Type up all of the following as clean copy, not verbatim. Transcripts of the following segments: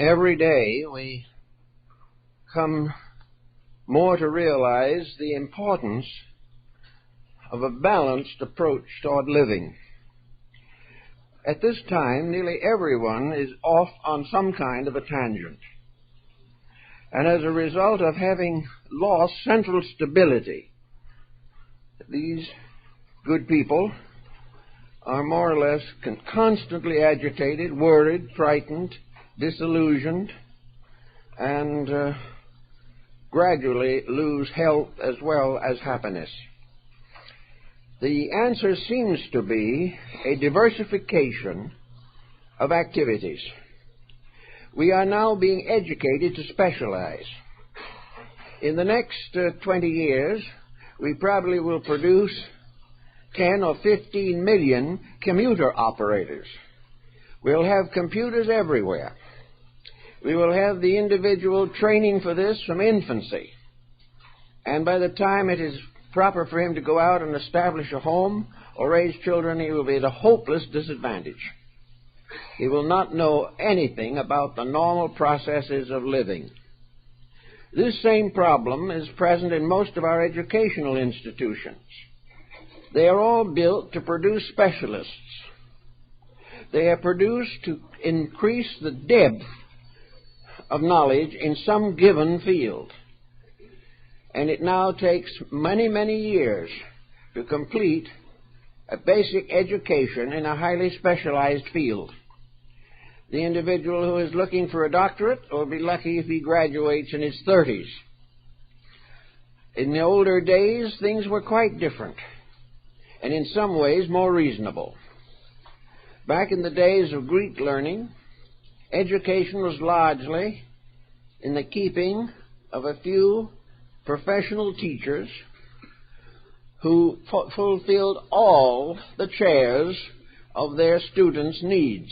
Every day we come more to realize the importance of a balanced approach toward living. At this time, nearly everyone is off on some kind of a tangent. And as a result of having lost central stability, these good people are more or less constantly agitated, worried, frightened, disillusioned, and gradually lose health as well as happiness. The answer seems to be a diversification of activities. We are now being educated to specialize. In the next 20 years, we probably will produce 10 or 15 million commuter operators. We'll have computers everywhere. We will have the individual training for this from infancy. And by the time it is proper for him to go out and establish a home or raise children, he will be at a hopeless disadvantage. He will not know anything about the normal processes of living. This same problem is present in most of our educational institutions. They are all built to produce specialists. They are produced to increase the depth of knowledge in some given field. And it now takes many, many years to complete a basic education in a highly specialized field. The individual who is looking for a doctorate will be lucky if he graduates in his 30s. In the older days, things were quite different, and in some ways more reasonable. Back in the days of Greek learning, education was largely in the keeping of a few professional teachers who fulfilled all the chairs of their students' needs.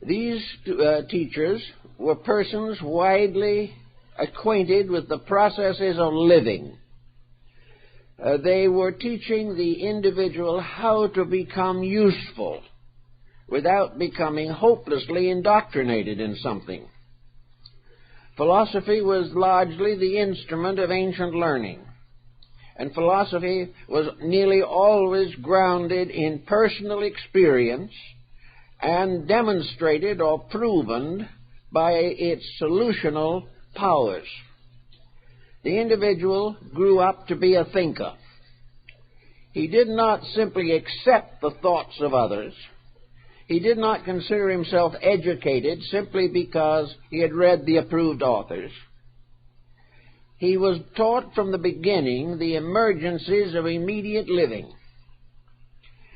These teachers were persons widely acquainted with the processes of living. They were teaching the individual how to become useful without becoming hopelessly indoctrinated in something. Philosophy was largely the instrument of ancient learning, and philosophy was nearly always grounded in personal experience and demonstrated or proven by its solutional powers. The individual grew up to be a thinker. He did not simply accept the thoughts of others. He did not consider himself educated simply because he had read the approved authors. He was taught from the beginning the emergencies of immediate living.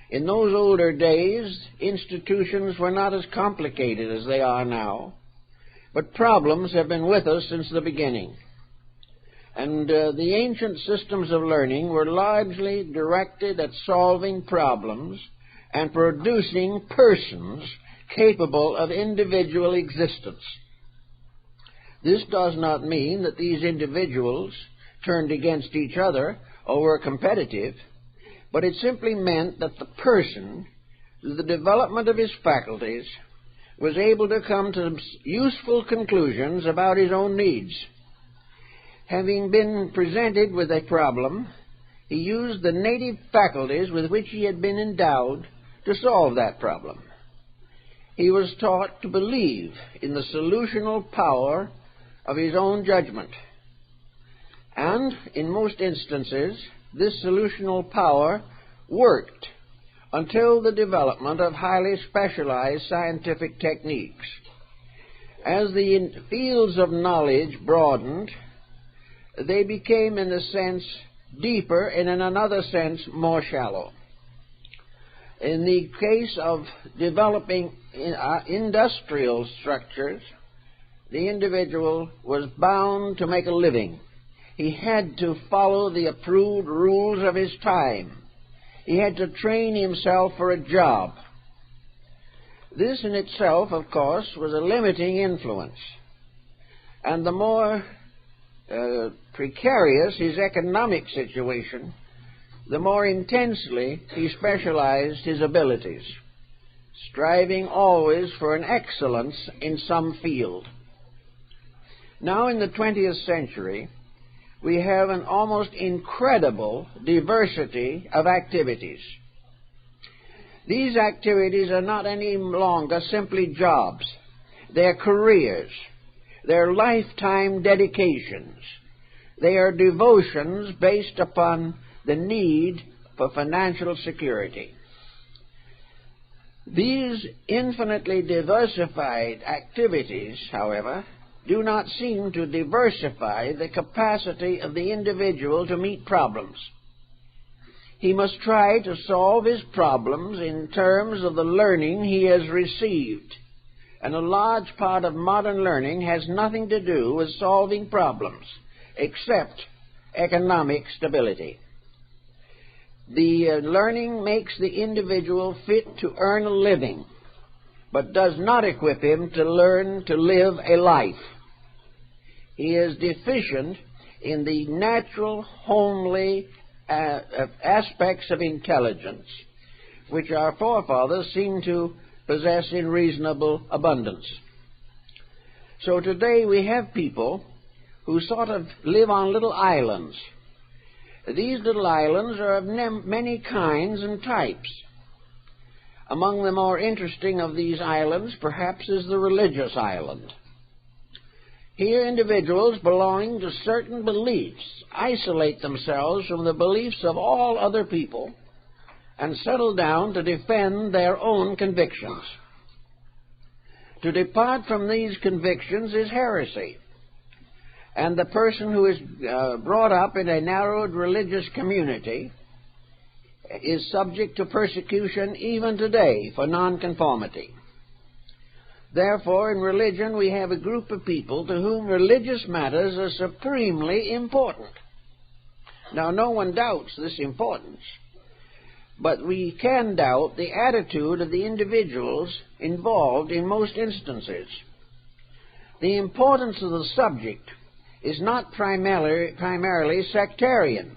In those older days, institutions were not as complicated as they are now, but problems have been with us since the beginning. And the ancient systems of learning were largely directed at solving problems and producing persons capable of individual existence. This does not mean that these individuals turned against each other or were competitive, but it simply meant that the person, through the development of his faculties, was able to come to useful conclusions about his own needs. Having been presented with a problem, he used the native faculties with which he had been endowed to solve that problem. He was taught to believe in the solutional power of his own judgment. And in most instances, this solutional power worked until the development of highly specialized scientific techniques. As the fields of knowledge broadened, they became, in a sense, deeper and in another sense more shallow. In the case of developing industrial structures, the individual was bound to make a living. He had to follow the approved rules of his time. He had to train himself for a job. This in itself, of course, was a limiting influence. And the more precarious his economic situation, the more intensely he specialized his abilities. striving always for an excellence in some field. Now in the 20th century, we have an almost incredible diversity of activities. These activities are not any longer simply jobs. They're careers. They're lifetime dedications. They are devotions based upon the need for financial security. These infinitely diversified activities, however, do not seem to diversify the capacity of the individual to meet problems. He must try to solve his problems in terms of the learning he has received. And a large part of modern learning has nothing to do with solving problems except economic stability. The learning makes the individual fit to earn a living, but does not equip him to learn to live a life. He is deficient in the natural, homely aspects of intelligence, which our forefathers seem to possess in reasonable abundance. So today we have people who sort of live on little islands. These little islands are of many kinds and types. Among the more interesting of these islands, perhaps, is the religious island. Here, individuals belonging to certain beliefs isolate themselves from the beliefs of all other people and settle down to defend their own convictions. To depart from these convictions is heresy, and the person who is brought up in a narrowed religious community is subject to persecution even today for nonconformity. Therefore, in religion, we have a group of people to whom religious matters are supremely important. Now, no one doubts this importance, but we can doubt the attitude of the individuals involved in most instances. The importance of the subject is not primarily sectarian.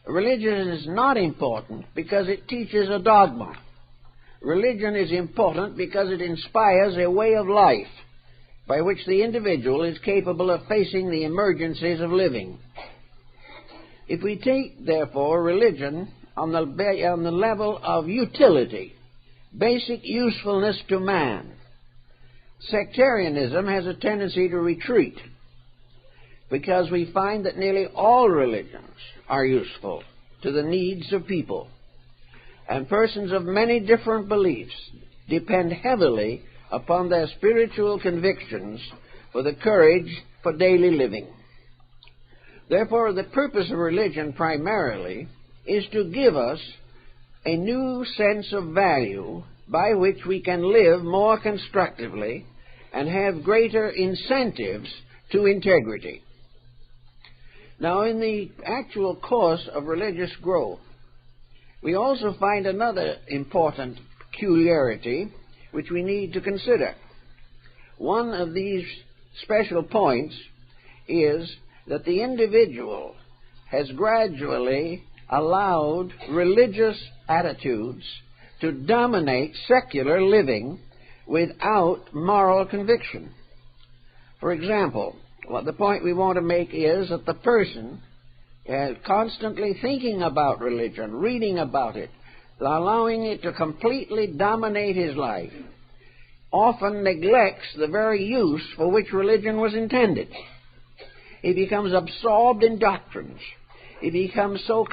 Religion is not important because it teaches a dogma. Religion is important because it inspires a way of life by which the individual is capable of facing the emergencies of living. If we take, therefore, religion on the level of utility, basic usefulness to man, sectarianism has a tendency to retreat because we find that nearly all religions are useful to the needs of people. And persons of many different beliefs depend heavily upon their spiritual convictions for the courage for daily living. Therefore, the purpose of religion primarily is to give us a new sense of value by which we can live more constructively and have greater incentives to integrity. Now, in the actual course of religious growth, we also find another important peculiarity which we need to consider. One of these special points is that the individual has gradually allowed religious attitudes to dominate secular living without moral conviction. For example, the point we want to make is that the person constantly thinking about religion, reading about it, allowing it to completely dominate his life, often neglects the very use for which religion was intended. He becomes absorbed in doctrines. He becomes so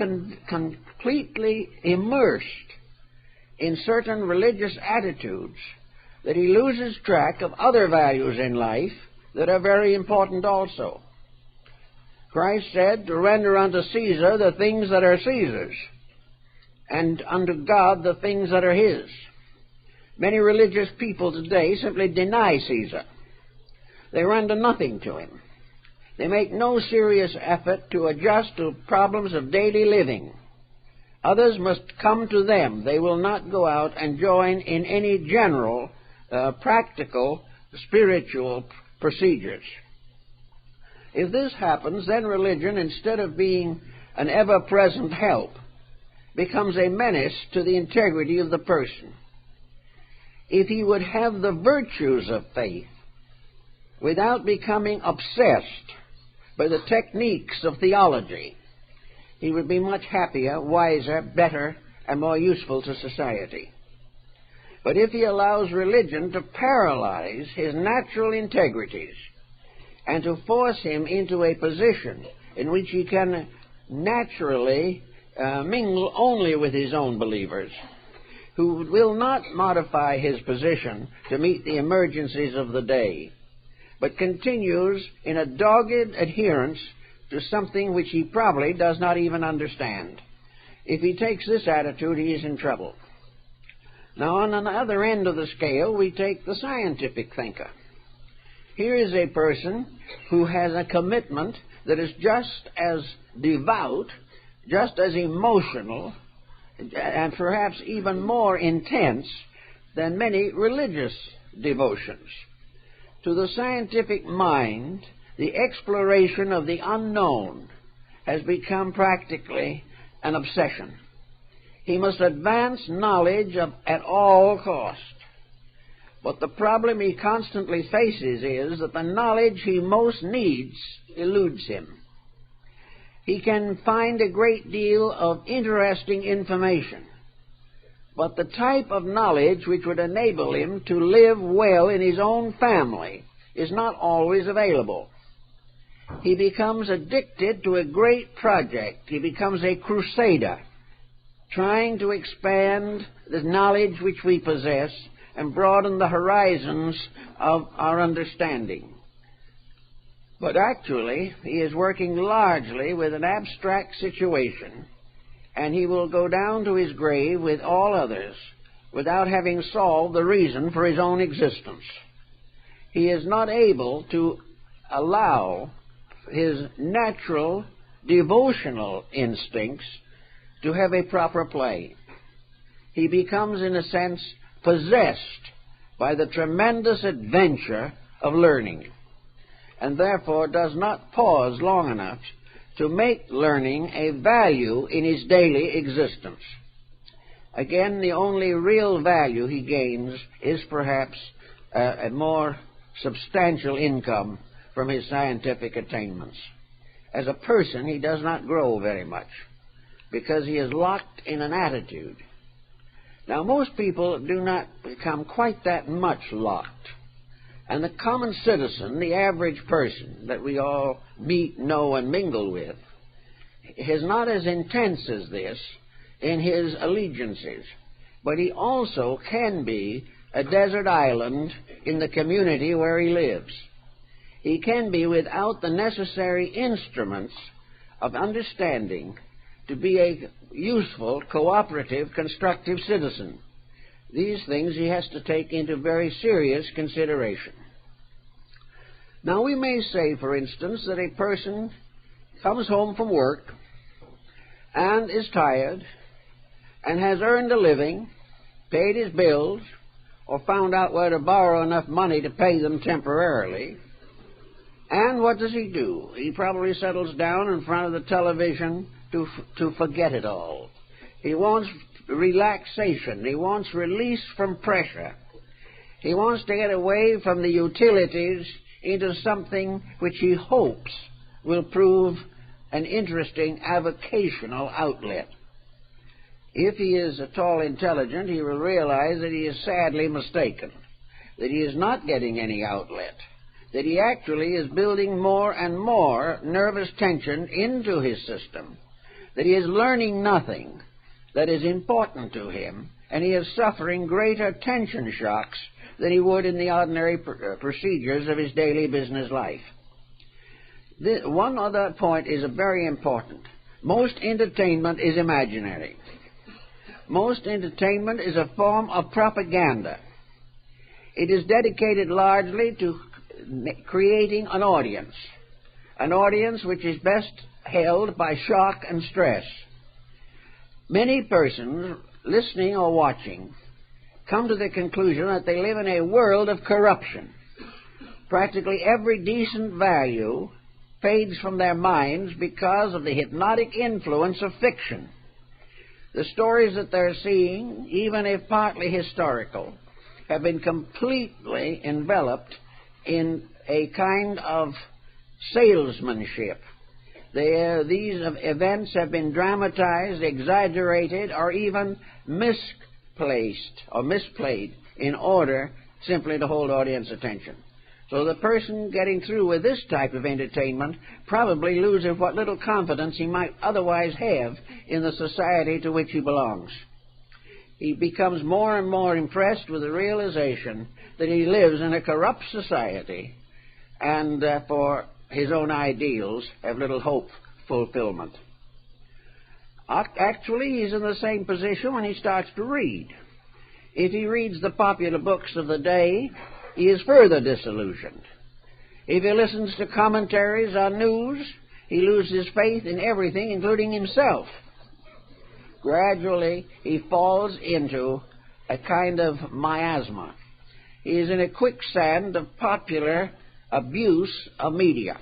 completely immersed in certain religious attitudes that he loses track of other values in life that are very important also. Christ said to render unto Caesar the things that are Caesar's, and unto God the things that are His. Many religious people today simply deny Caesar. They render nothing to him. They make no serious effort to adjust to problems of daily living. Others must come to them. They will not go out and join in any general, practical, spiritual procedures. If this happens, then religion, instead of being an ever-present help, becomes a menace to the integrity of the person. if he would have the virtues of faith without becoming obsessed by the techniques of theology, he would be much happier, wiser, better, and more useful to society. But if he allows religion to paralyze his natural integrities and to force him into a position in which he can naturally mingle only with his own believers, who will not modify his position to meet the emergencies of the day, but continues in a dogged adherence to something which he probably does not even understand. If he takes this attitude, he is in trouble. Now, on the other end of the scale, we take the scientific thinker. Here is a person who has a commitment that is just as devout, just as emotional, and perhaps even more intense than many religious devotions. To the scientific mind, the exploration of the unknown has become practically an obsession. He must advance knowledge at all cost. But the problem he constantly faces is that the knowledge he most needs eludes him. He can find a great deal of interesting information, but the type of knowledge which would enable him to live well in his own family is not always available. He becomes addicted to a great project. He becomes a crusader, trying to expand the knowledge which we possess and broaden the horizons of our understanding. But actually, he is working largely with an abstract situation, and he will go down to his grave with all others without having solved the reason for his own existence. He is not able to allow his natural devotional instincts to have a proper play. He becomes, in a sense, possessed by the tremendous adventure of learning, and therefore does not pause long enough to make learning a value in his daily existence. Again, the only real value he gains is perhaps a more substantial income from his scientific attainments. As a person, he does not grow very much because he is locked in an attitude. Now, most people do not become quite that much locked. And the common citizen, the average person that we all meet, know, and mingle with, is not as intense as this in his allegiances. But he also can be a desert island in the community where he lives. He can be without the necessary instruments of understanding to be a useful, cooperative, constructive citizen. These things he has to take into very serious consideration. Now, we may say, for instance, that a person comes home from work and is tired and has earned a living, paid his bills, or found out where to borrow enough money to pay them temporarily. And what does he do? He probably settles down in front of the television to forget it all. He wants relaxation. He wants release from pressure. He wants to get away from the utilities into something which he hopes will prove an interesting avocational outlet. If he is at all intelligent, he will realize that he is sadly mistaken, that he is not getting any outlet, that he actually is building more and more nervous tension into his system, that he is learning nothing that is important to him, and he is suffering greater tension shocks than he would in the ordinary procedures of his daily business life. One other point is very important. Most entertainment is imaginary. Most entertainment is a form of propaganda. It is dedicated largely to creating an audience which is best held by shock and stress. Many persons, listening or watching, come to the conclusion that they live in a world of corruption. Practically every decent value fades from their minds because of the hypnotic influence of fiction. The stories that they're seeing, even if partly historical, have been completely enveloped in a kind of salesmanship. These events have been dramatized, exaggerated, or even misplaced or misplayed in order simply to hold audience attention. So the person getting through with this type of entertainment probably loses what little confidence he might otherwise have in the society to which he belongs. He becomes more and more impressed with the realization that he lives in a corrupt society and for his own ideals have little hope fulfillment. Actually, he's in the same position when he starts to read. If he reads the popular books of the day, he is further disillusioned. If he listens to commentaries on news, he loses faith in everything, including himself. Gradually, he falls into a kind of miasma. He is in a quicksand of popular abuse of media.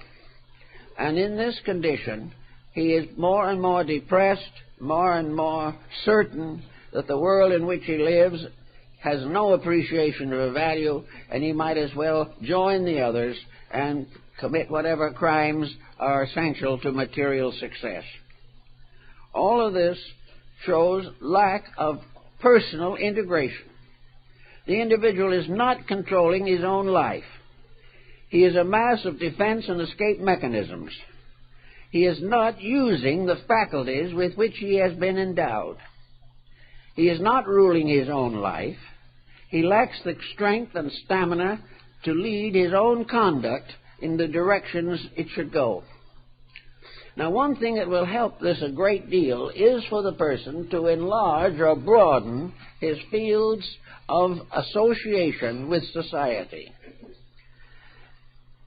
And in this condition, he is more and more depressed, more and more certain that the world in which he lives has no appreciation of a value, and he might as well join the others and commit whatever crimes are essential to material success. All of this shows lack of personal integration. The individual is not controlling his own life. He is a mass of defense and escape mechanisms. He is not using the faculties with which he has been endowed. He is not ruling his own life. He lacks the strength and stamina to lead his own conduct in the directions it should go. Now, one thing that will help this a great deal is for the person to enlarge or broaden his fields of association with society.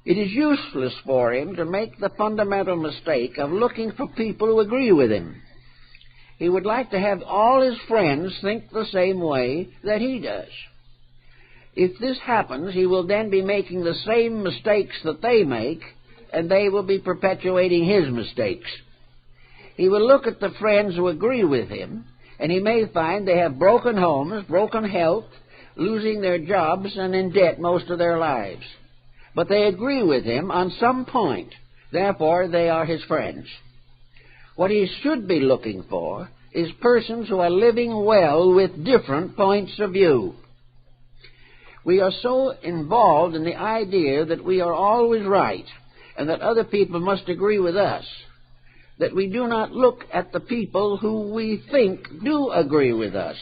It is useless for him to make the fundamental mistake of looking for people who agree with him. He would like to have all his friends think the same way that he does. If this happens, he will then be making the same mistakes that they make, and they will be perpetuating his mistakes. He will look at the friends who agree with him, and he may find they have broken homes, broken health, losing their jobs, and in debt most of their lives. But they agree with him on some point. Therefore, they are his friends. What he should be looking for is persons who are living well with different points of view. We are so involved in the idea that we are always right and that other people must agree with us that we do not look at the people who we think do agree with us.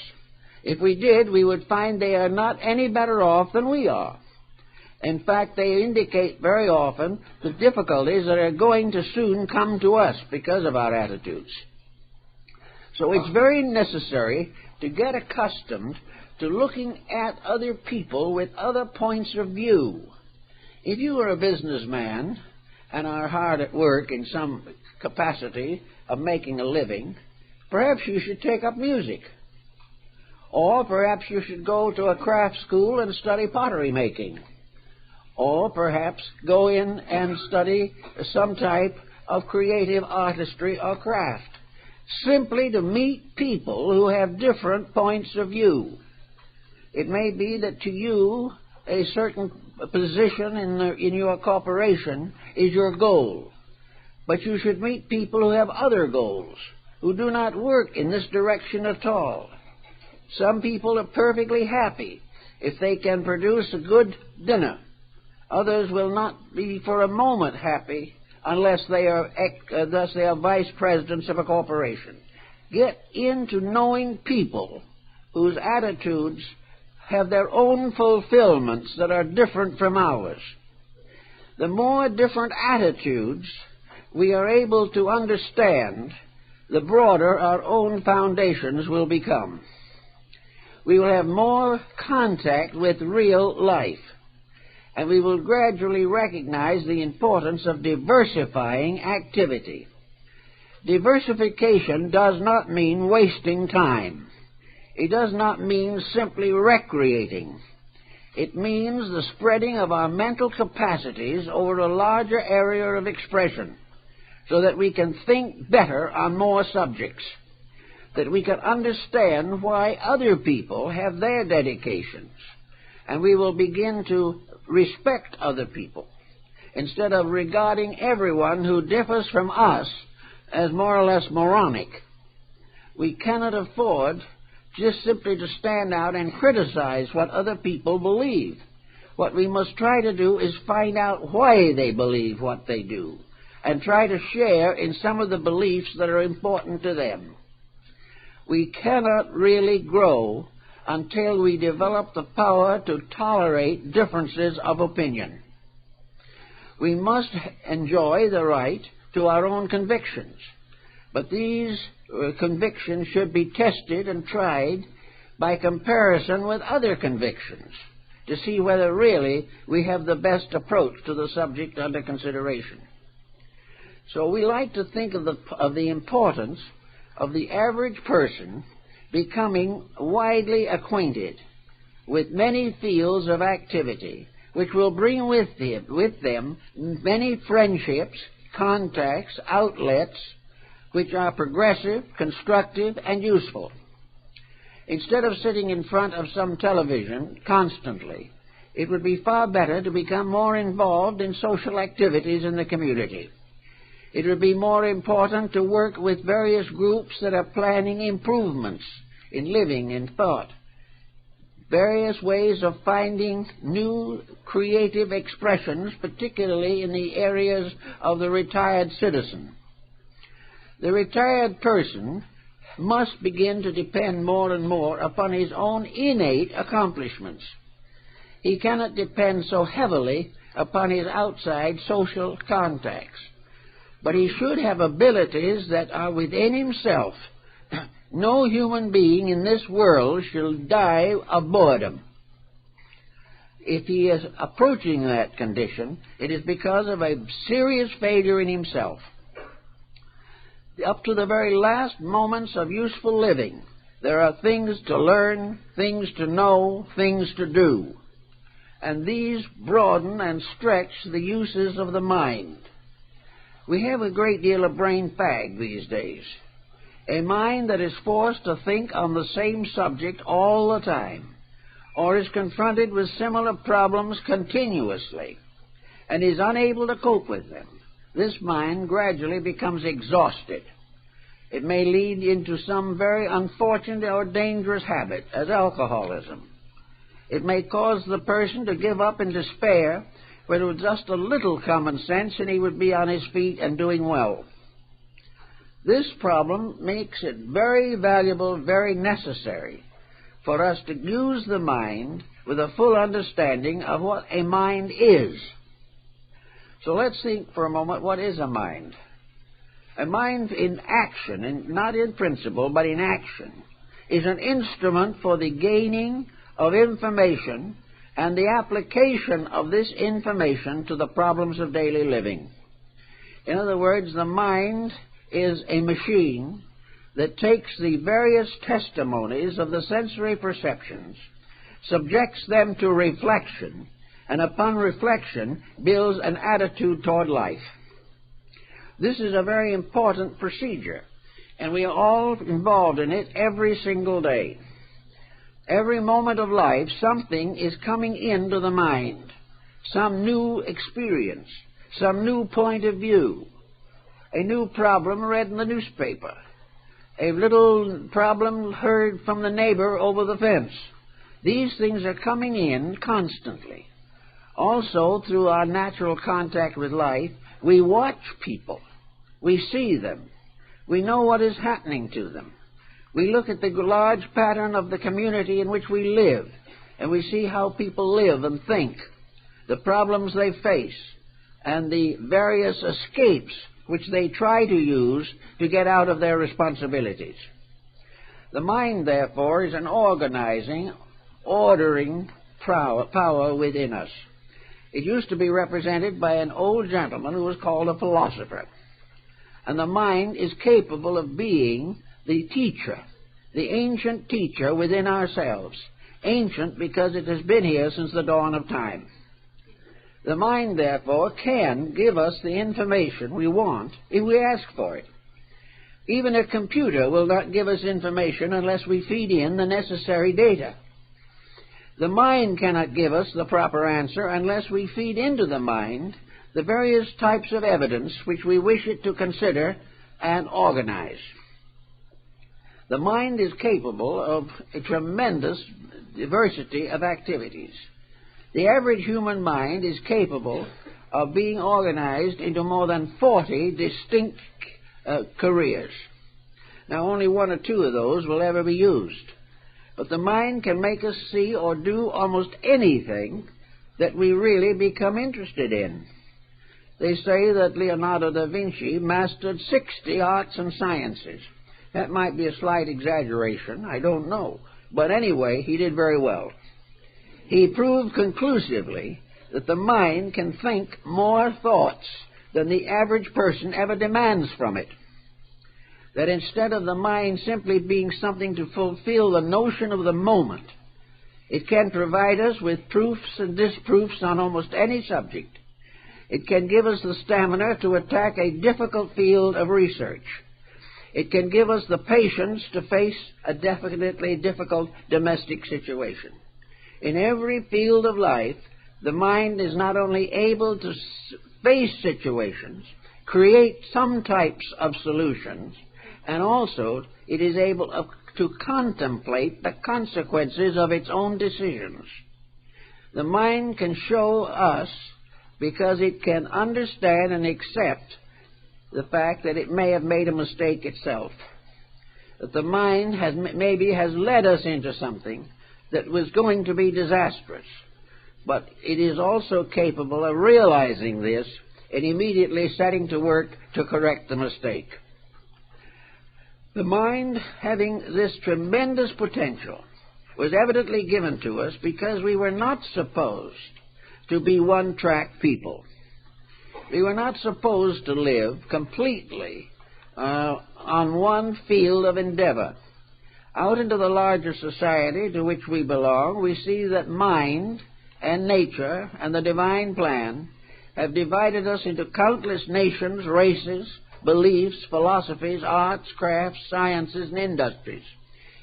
If we did, we would find they are not any better off than we are. In fact, they indicate very often the difficulties that are going to soon come to us because of our attitudes. So it's very necessary to get accustomed to looking at other people with other points of view. If you are a businessman and are hard at work in some capacity of making a living, perhaps you should take up music. Or perhaps you should go to a craft school and study pottery making. Or perhaps go in and study some type of creative artistry or craft, simply to meet people who have different points of view. It may be that to you a certain position in your corporation is your goal, but you should meet people who have other goals, who do not work in this direction at all. Some people are perfectly happy if they can produce a good dinner. Others will not be for a moment happy unless they are vice presidents of a corporation. Get into knowing people whose attitudes have their own fulfillments that are different from ours. The more different attitudes we are able to understand, the broader our own foundations will become. We will have more contact with real life, and we will gradually recognize the importance of diversifying activity. Diversification does not mean wasting time. It does not mean simply recreating. It means the spreading of our mental capacities over a larger area of expression so that we can think better on more subjects, that we can understand why other people have their dedications, and we will begin to respect other people instead of regarding everyone who differs from us as more or less moronic. We cannot afford just simply to stand out and criticize what other people believe. What we must try to do is find out why they believe what they do, and try to share in some of the beliefs that are important to them. We cannot really grow until we develop the power to tolerate differences of opinion. We must enjoy the right to our own convictions, but these convictions should be tested and tried by comparison with other convictions to see whether really we have the best approach to the subject under consideration. So we like to think of the importance of the average person becoming widely acquainted with many fields of activity, which will bring with them many friendships, contacts, outlets, which are progressive, constructive, and useful. Instead of sitting in front of some television constantly, it would be far better to become more involved in social activities in the community. It would be more important to work with various groups that are planning improvements in living and thought, various ways of finding new creative expressions, particularly in the areas of the retired citizen. The retired person must begin to depend more and more upon his own innate accomplishments. He cannot depend so heavily upon his outside social contacts, but he should have abilities that are within himself. No human being in this world shall die of boredom. If he is approaching that condition, it is because of a serious failure in himself. Up to the very last moments of useful living, there are things to learn, things to know, things to do. And these broaden and stretch the uses of the mind. We have a great deal of brain fag these days. A mind that is forced to think on the same subject all the time, or is confronted with similar problems continuously, and is unable to cope with them. This mind gradually becomes exhausted. It may lead into some very unfortunate or dangerous habit, as alcoholism. It may cause the person to give up in despair, when with just a little common sense and he would be on his feet and doing well. This problem makes it very valuable, very necessary for us to use the mind with a full understanding of what a mind is. So let's think for a moment, what is a mind? A mind in action, and not in principle, but in action, is an instrument for the gaining of information and the application of this information to the problems of daily living. In other words, the mind is a machine that takes the various testimonies of the sensory perceptions, subjects them to reflection, and upon reflection builds an attitude toward life. This is a very important procedure, and we are all involved in it every single day. Every moment of life, something is coming into the mind, some new experience, some new point of view, a new problem read in the newspaper, a little problem heard from the neighbor over the fence. These things are coming in constantly. Also, through our natural contact with life, we watch people. We see them. We know what is happening to them. We look at the large pattern of the community in which we live, and we see how people live and think, the problems they face, and the various escapes which they try to use to get out of their responsibilities. The mind, therefore, is an organizing, ordering power within us. It used to be represented by an old gentleman who was called a philosopher. And the mind is capable of being the teacher, the ancient teacher within ourselves. Ancient because it has been here since the dawn of time. The mind, therefore, can give us the information we want if we ask for it. Even a computer will not give us information unless we feed in the necessary data. The mind cannot give us the proper answer unless we feed into the mind the various types of evidence which we wish it to consider and organize. The mind is capable of a tremendous diversity of activities. The average human mind is capable of being organized into more than 40 distinct careers. Now, only one or two of those will ever be used. But the mind can make us see or do almost anything that we really become interested in. They say that Leonardo da Vinci mastered 60 arts and sciences. That might be a slight exaggeration, I don't know. But anyway, he did very well. He proved conclusively that the mind can think more thoughts than the average person ever demands from it. That instead of the mind simply being something to fulfill the notion of the moment, it can provide us with proofs and disproofs on almost any subject. It can give us the stamina to attack a difficult field of research. It can give us the patience to face a definitely difficult domestic situation. In every field of life, the mind is not only able to face situations, create some types of solutions, and also it is able to contemplate the consequences of its own decisions. The mind can show us because it can understand and accept the fact that it may have made a mistake itself. That the mind has led us into something that was going to be disastrous. But it is also capable of realizing this and immediately setting to work to correct the mistake. The mind, having this tremendous potential, was evidently given to us because we were not supposed to be one-track people. We were not supposed to live completely on one field of endeavor. Out into the larger society to which we belong, we see that mind and nature and the divine plan have divided us into countless nations, races, beliefs, philosophies, arts, crafts, sciences, and industries.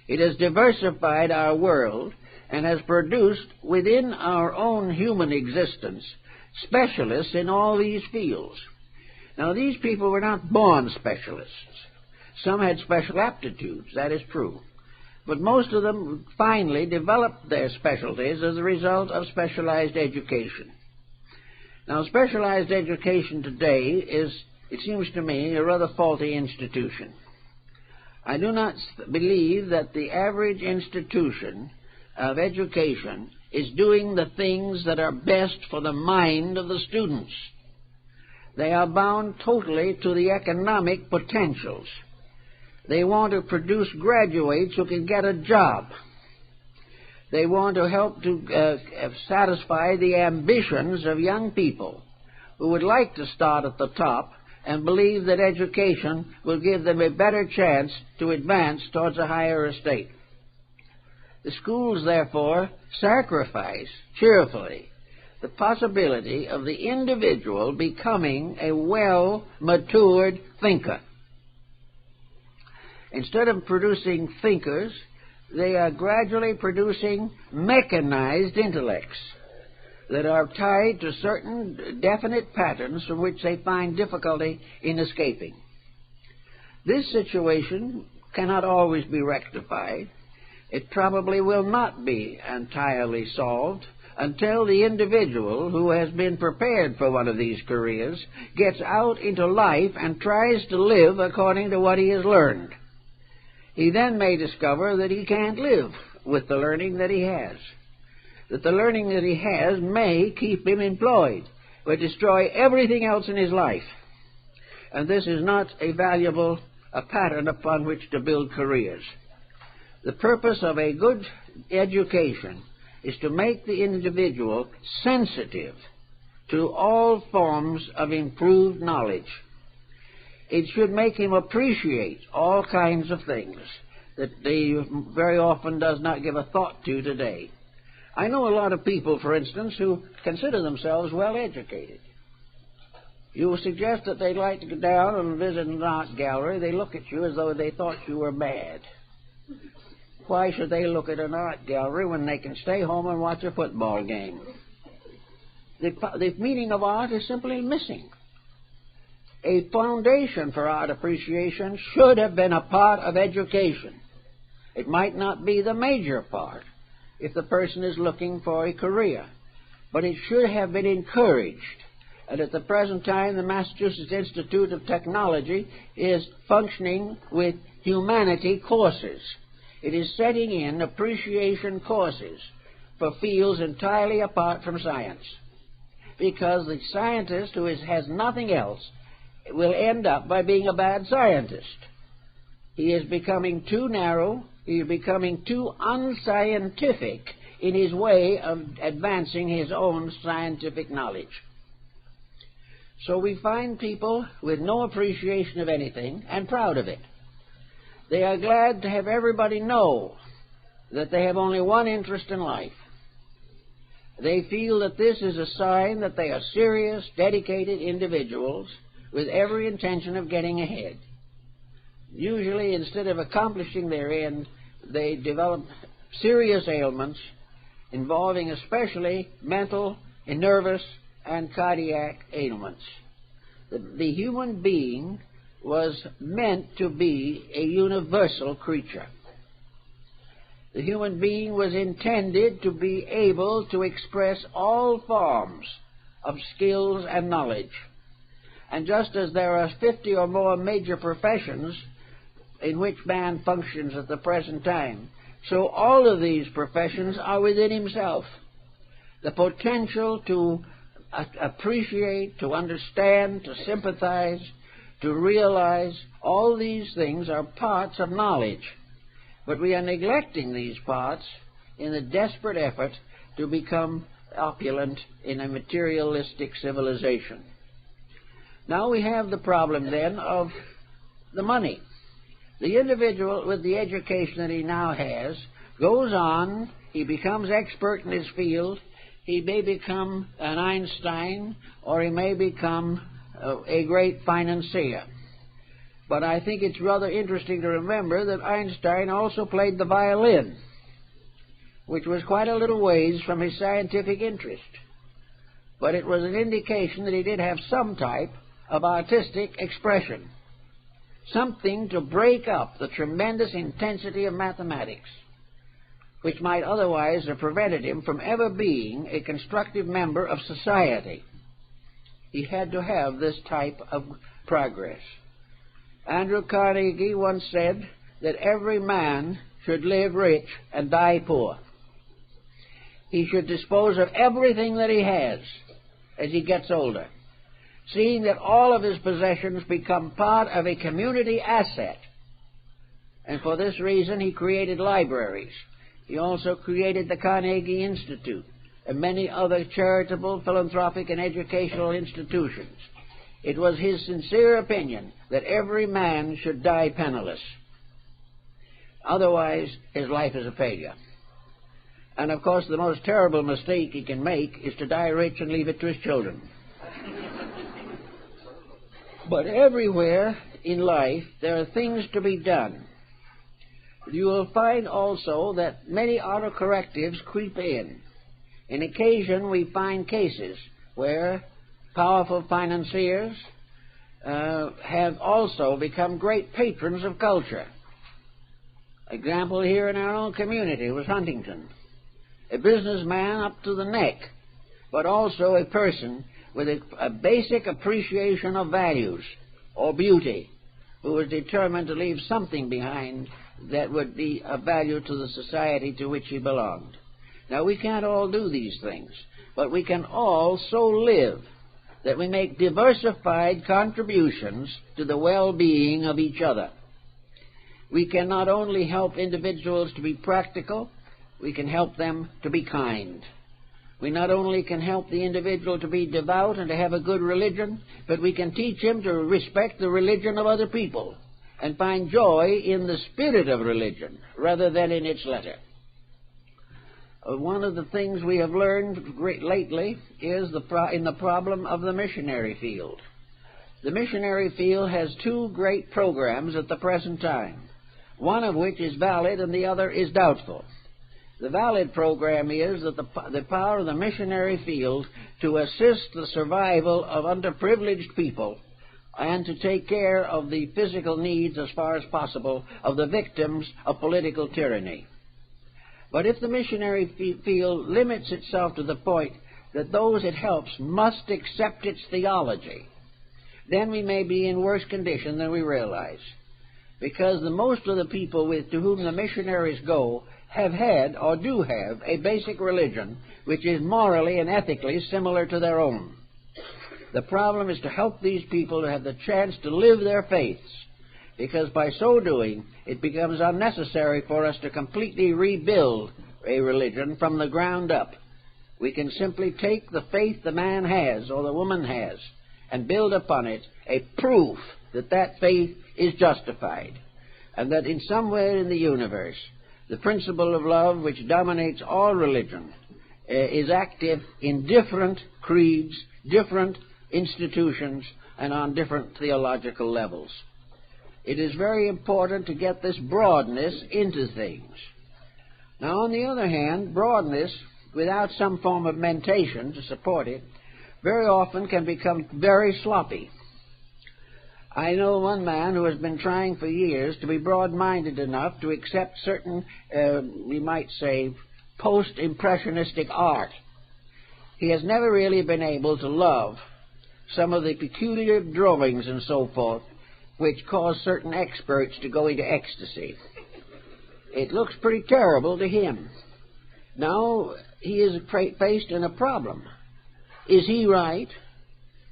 It has diversified our world and has produced within our own human existence specialists in all these fields. Now, these people were not born specialists. Some had special aptitudes, that is true. But most of them finally developed their specialties as a result of specialized education. Now, specialized education today is, it seems to me, a rather faulty institution. I do not believe that the average institution of education is doing the things that are best for the mind of the students. They are bound totally to the economic potentials. They want to produce graduates who can get a job. They want to help to satisfy the ambitions of young people who would like to start at the top and believe that education will give them a better chance to advance towards a higher estate. The schools, therefore, sacrifice cheerfully the possibility of the individual becoming a well-matured thinker. Instead of producing thinkers, they are gradually producing mechanized intellects that are tied to certain definite patterns from which they find difficulty in escaping. This situation cannot always be rectified. It probably will not be entirely solved until the individual who has been prepared for one of these careers gets out into life and tries to live according to what he has learned. He then may discover that he can't live with the learning that he has, that the learning that he has may keep him employed, but destroy everything else in his life. And this is not a valuable pattern upon which to build careers. The purpose of a good education is to make the individual sensitive to all forms of improved knowledge. It should make him appreciate all kinds of things that he very often does not give a thought to today. I know a lot of people, for instance, who consider themselves well educated. You suggest that they'd like to go down and visit an art gallery. They look at you as though they thought you were mad. why should they look at an art gallery when they can stay home and watch a football game? The meaning of art is simply missing. A foundation for art appreciation should have been a part of education. It might not be the major part if the person is looking for a career, but it should have been encouraged. And at the present time, the Massachusetts Institute of Technology is functioning with humanity courses. It is setting in appreciation courses for fields entirely apart from science, because the scientist who has nothing else will end up by being a bad scientist. He is becoming too narrow, he is becoming too unscientific in his way of advancing his own scientific knowledge. So we find people with no appreciation of anything and proud of it. They are glad to have everybody know that they have only one interest in life. They feel that this is a sign that they are serious, dedicated individuals with every intention of getting ahead. Usually, instead of accomplishing their end, they develop serious ailments involving especially mental and nervous and cardiac ailments. The human being was meant to be a universal creature. The human being was intended to be able to express all forms of skills and knowledge. And just as there are 50 or more major professions in which man functions at the present time, so all of these professions are within himself. The potential to appreciate, to understand, to sympathize, to realize, all these things are parts of knowledge. But we are neglecting these parts in a desperate effort to become opulent in a materialistic civilization. Now we have the problem then of the money. The individual with the education that he now has goes on, he becomes expert in his field, he may become an Einstein, or he may become a great financier. But I think it's rather interesting to remember that Einstein also played the violin, which was quite a little ways from his scientific interest. But it was an indication that he did have some type of artistic expression, something to break up the tremendous intensity of mathematics, which might otherwise have prevented him from ever being a constructive member of society. He had to have this type of progress. Andrew Carnegie once said that every man should live rich and die poor. He should dispose of everything that he has as he gets older, seeing that all of his possessions become part of a community asset. And for this reason, he created libraries. He also created the Carnegie Institute and many other charitable, philanthropic, and educational institutions. It was his sincere opinion that every man should die penniless. Otherwise, his life is a failure. And of course, the most terrible mistake he can make is to die rich and leave it to his children. But everywhere in life, there are things to be done. You will find also that many autocorrectives creep in. On occasion, we find cases where powerful financiers have also become great patrons of culture. Example here in our own community was Huntington, a businessman up to the neck, but also a person with a basic appreciation of values or beauty, who was determined to leave something behind that would be of value to the society to which he belonged. Now, we can't all do these things, but we can all so live that we make diversified contributions to the well-being of each other. We can not only help individuals to be practical, we can help them to be kind. We not only can help the individual to be devout and to have a good religion, but we can teach him to respect the religion of other people and find joy in the spirit of religion rather than in its letter. One of the things we have learned lately is in the problem of the missionary field. The missionary field has two great programs at the present time. one of which is valid and the other is doubtful. The valid program is that the power of the missionary field to assist the survival of underprivileged people and to take care of the physical needs as far as possible of the victims of political tyranny. But if the missionary field limits itself to the point that those it helps must accept its theology, then we may be in worse condition than we realize. Because the most of the people to whom the missionaries go have had or do have a basic religion which is morally and ethically similar to their own. The problem is to help these people to have the chance to live their faiths, because by so doing it becomes unnecessary for us to completely rebuild a religion from the ground up. We can simply take the faith the man has or the woman has and build upon it a proof that that faith is justified, and that in somewhere in the universe the principle of love which dominates all religion is active in different creeds, different institutions, and on different theological levels. It is very important to get this broadness into things. Now, on the other hand, broadness without some form of mentation to support it very often can become very sloppy. I know one man who has been trying for years to be broad-minded enough to accept certain, we might say, post-impressionistic art. He has never really been able to love some of the peculiar drawings and so forth which cause certain experts to go into ecstasy. It looks pretty terrible to him. Now he is faced in a problem. Is he right?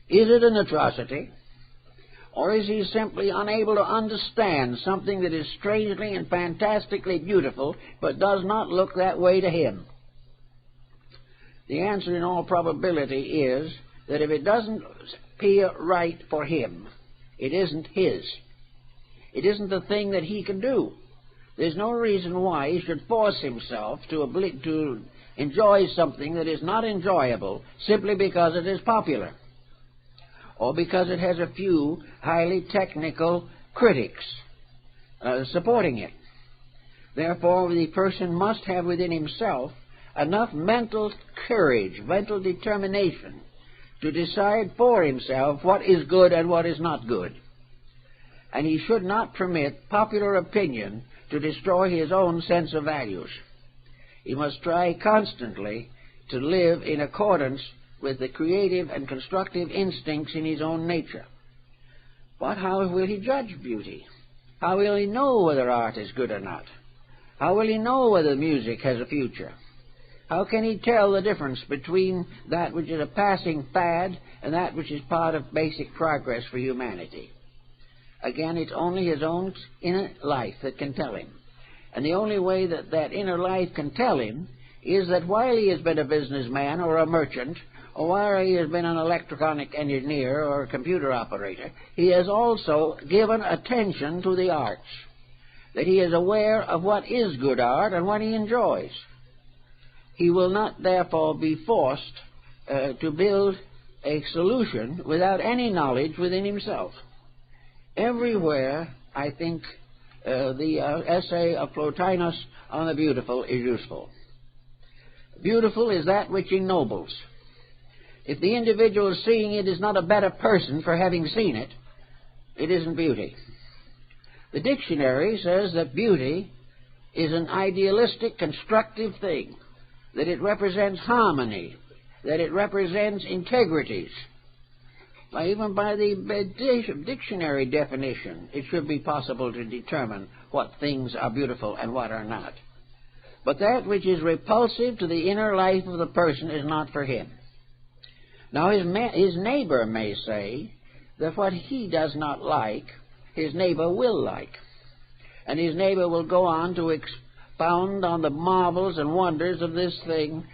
Is it an atrocity? Or is he simply unable to understand something that is strangely and fantastically beautiful but does not look that way to him? The answer in all probability is that if it doesn't appear right for him, it isn't his. It isn't the thing that he can do. There's no reason why he should force himself to enjoy something that is not enjoyable simply because it is popular, or because it has a few highly technical critics supporting it. Therefore, the person must have within himself enough mental courage, mental determination, to decide for himself what is good and what is not good. And he should not permit popular opinion to destroy his own sense of values. He must try constantly to live in accordance with the creative and constructive instincts in his own nature. But how will he judge beauty? How will he know whether art is good or not? How will he know whether music has a future? How can he tell the difference between that which is a passing fad and that which is part of basic progress for humanity? Again, it's only his own inner life that can tell him. And the only way that that inner life can tell him is that while he has been a businessman or a merchant, or while he has been an electronic engineer or a computer operator, he has also given attention to the arts, that he is aware of what is good art and what he enjoys. He will not, therefore, be forced to build a solution without any knowledge within himself. Everywhere, I think, the essay of Plotinus on the beautiful is useful. Beautiful is that which ennobles. If the individual seeing it is not a better person for having seen it, it isn't beauty. The dictionary says that beauty is an idealistic, constructive thing, that it represents harmony, that it represents integrities. Even by the dictionary definition, it should be possible to determine what things are beautiful and what are not. But that which is repulsive to the inner life of the person is not for him. Now, his neighbor may say that what he does not like, his neighbor will like. And his neighbor will go on to expound on the marvels and wonders of this thing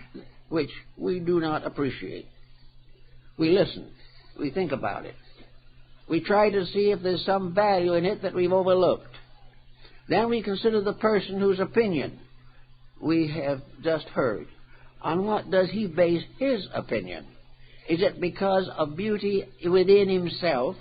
which we do not appreciate. We listen. We think about it. We try to see if there's some value in it that we've overlooked. Then we consider the person whose opinion we have just heard. On what does he base his opinion? Is it because of beauty within himself,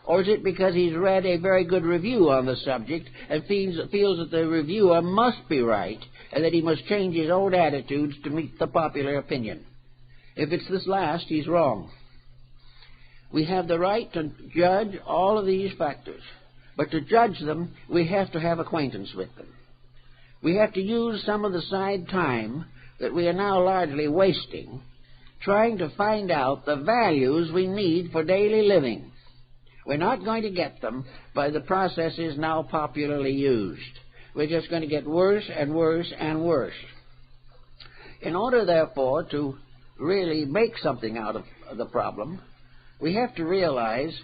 Or is it because he's read a very good review on the subject and feels that the reviewer must be right and that he must change his own attitudes to meet the popular opinion? If it's this last, he's wrong. We have the right to judge all of these factors, but to judge them, we have to have acquaintance with them. We have to use some of the side time that we are now largely wasting trying to find out the values we need for daily living. We're not going to get them by the processes now popularly used. We're just going to get worse and worse and worse. In order, therefore, to really make something out of the problem, we have to realize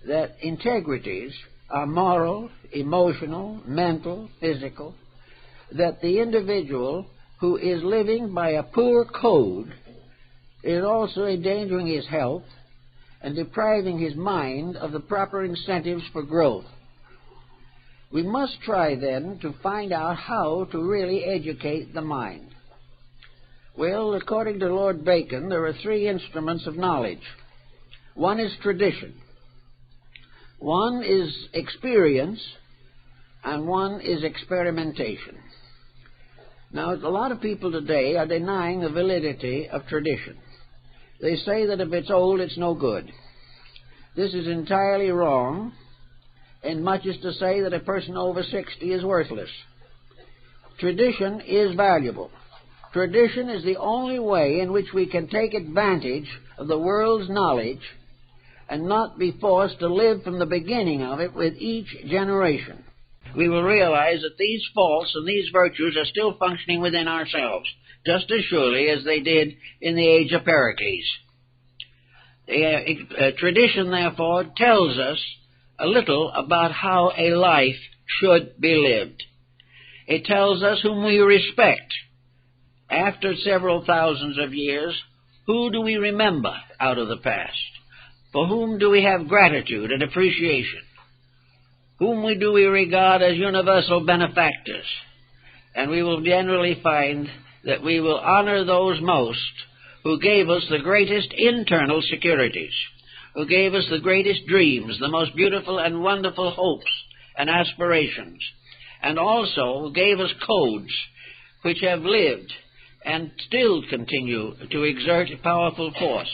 that integrities are moral, emotional, mental, physical, that the individual who is living by a poor code is also endangering his health and depriving his mind of the proper incentives for growth. We must try, then, to find out how to really educate the mind. Well, according to Lord Bacon, there are three instruments of knowledge. One is tradition, one is experience, and one is experimentation. Now, a lot of people today are denying the validity of tradition. They say that if it's old, it's no good. This is entirely wrong, and much as to say that a person over 60 is worthless. Tradition is valuable. Tradition is the only way in which we can take advantage of the world's knowledge and not be forced to live from the beginning of it with each generation. We will realize that these faults and these virtues are still functioning within ourselves, just as surely as they did in the age of Pericles. Tradition, therefore, tells us a little about how a life should be lived. It tells us whom we respect. After several thousands of years, who do we remember out of the past? For whom do we have gratitude and appreciation? Whom do we regard as universal benefactors? And we will generally find that we will honor those most who gave us the greatest internal securities, who gave us the greatest dreams, the most beautiful and wonderful hopes and aspirations, and also who gave us codes which have lived and still continue to exert a powerful force,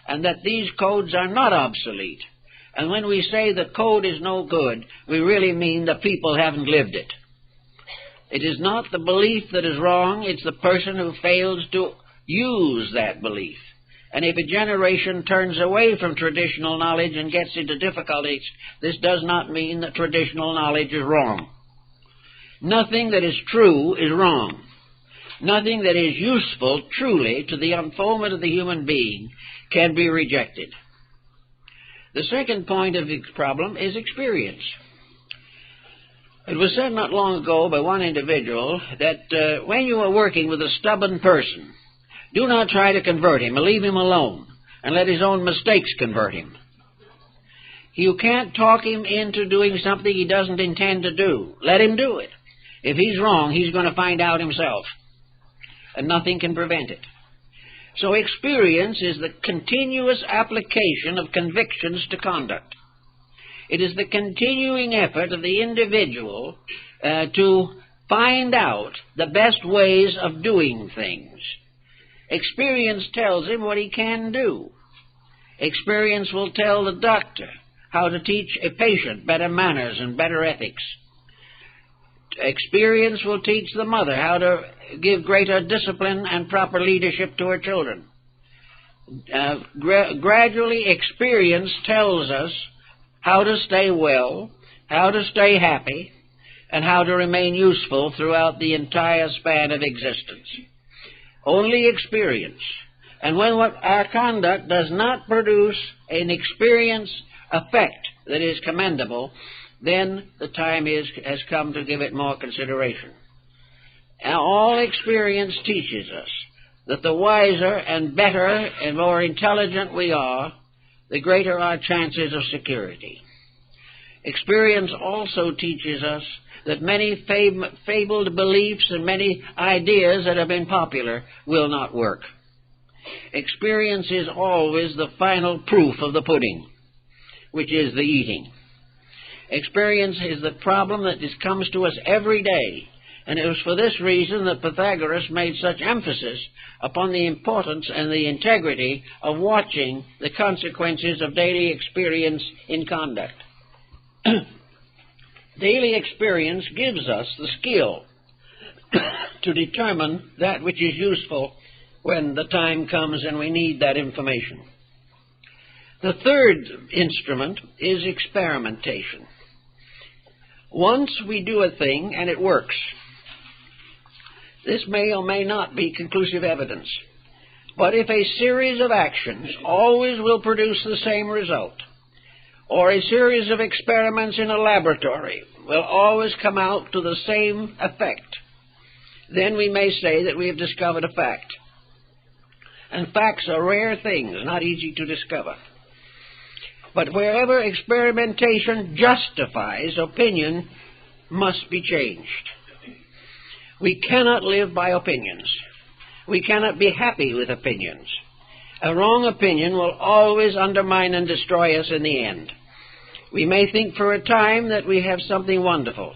and that these codes are not obsolete. And when we say the code is no good, we really mean the people haven't lived it. It is not the belief that is wrong, it's the person who fails to use that belief. And if a generation turns away from traditional knowledge and gets into difficulties, this does not mean that traditional knowledge is wrong. Nothing that is true is wrong. Nothing that is useful truly to the unfoldment of the human being can be rejected. The second point of the problem is experience. It was said not long ago by one individual that when you are working with a stubborn person, do not try to convert him, or leave him alone, and let his own mistakes convert him. You can't talk him into doing something he doesn't intend to do. Let him do it. If he's wrong, he's going to find out himself, and nothing can prevent it. So experience is the continuous application of convictions to conduct. It is the continuing effort of the individual to find out the best ways of doing things. Experience tells him what he can do. Experience will tell the doctor how to teach a patient better manners and better ethics. Experience will teach the mother how to give greater discipline and proper leadership to her children. Gradually, experience tells us how to stay well, how to stay happy, and how to remain useful throughout the entire span of existence. Only experience. And when our conduct does not produce an experience effect that is commendable, then the time has come to give it more consideration. And all experience teaches us that the wiser and better and more intelligent we are, the greater our chances of security. Experience also teaches us that many fabled beliefs and many ideas that have been popular will not work. Experience is always the final proof of the pudding. which is the eating. Experience is the problem that comes to us every day, and it was for this reason that Pythagoras made such emphasis upon the importance and the integrity of watching the consequences of daily experience in conduct. Daily experience gives us the skill to determine that which is useful when the time comes and we need that information. The third instrument is experimentation. Once we do a thing and it works, this may or may not be conclusive evidence. But if a series of actions always will produce the same result, or a series of experiments in a laboratory will always come out to the same effect, then we may say that we have discovered a fact. And facts are rare things, not easy to discover. But wherever experimentation justifies, opinion must be changed. We cannot live by opinions. We cannot be happy with opinions. A wrong opinion will always undermine and destroy us in the end. We may think for a time that we have something wonderful,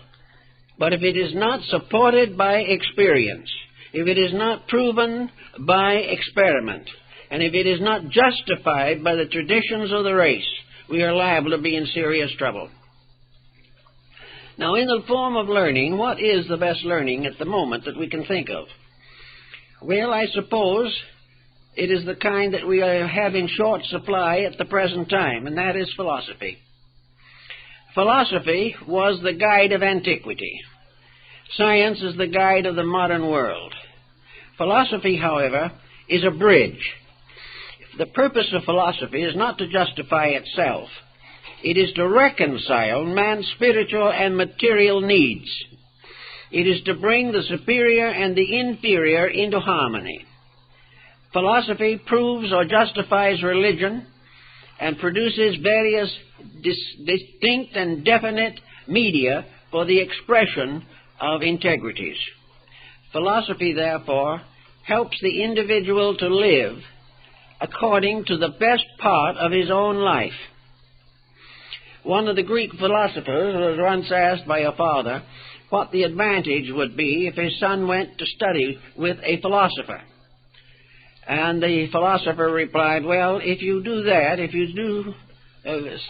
but if it is not supported by experience, if it is not proven by experiment, and if it is not justified by the traditions of the race, we are liable to be in serious trouble. Now, in the form of learning, what is the best learning at the moment that we can think of? Well, I suppose it is the kind that we have in short supply at the present time, and that is philosophy. Philosophy was the guide of antiquity. Science is the guide of the modern world. Philosophy, however, is a bridge. The purpose of philosophy is not to justify itself. It is to reconcile man's spiritual and material needs. It is to bring the superior and the inferior into harmony. Philosophy proves or justifies religion and produces various distinct and definite media for the expression of integrities. Philosophy, therefore, helps the individual to live according to the best part of his own life. One of the Greek philosophers was once asked by a father what the advantage would be if his son went to study with a philosopher. And the philosopher replied, well, if you do that, if you do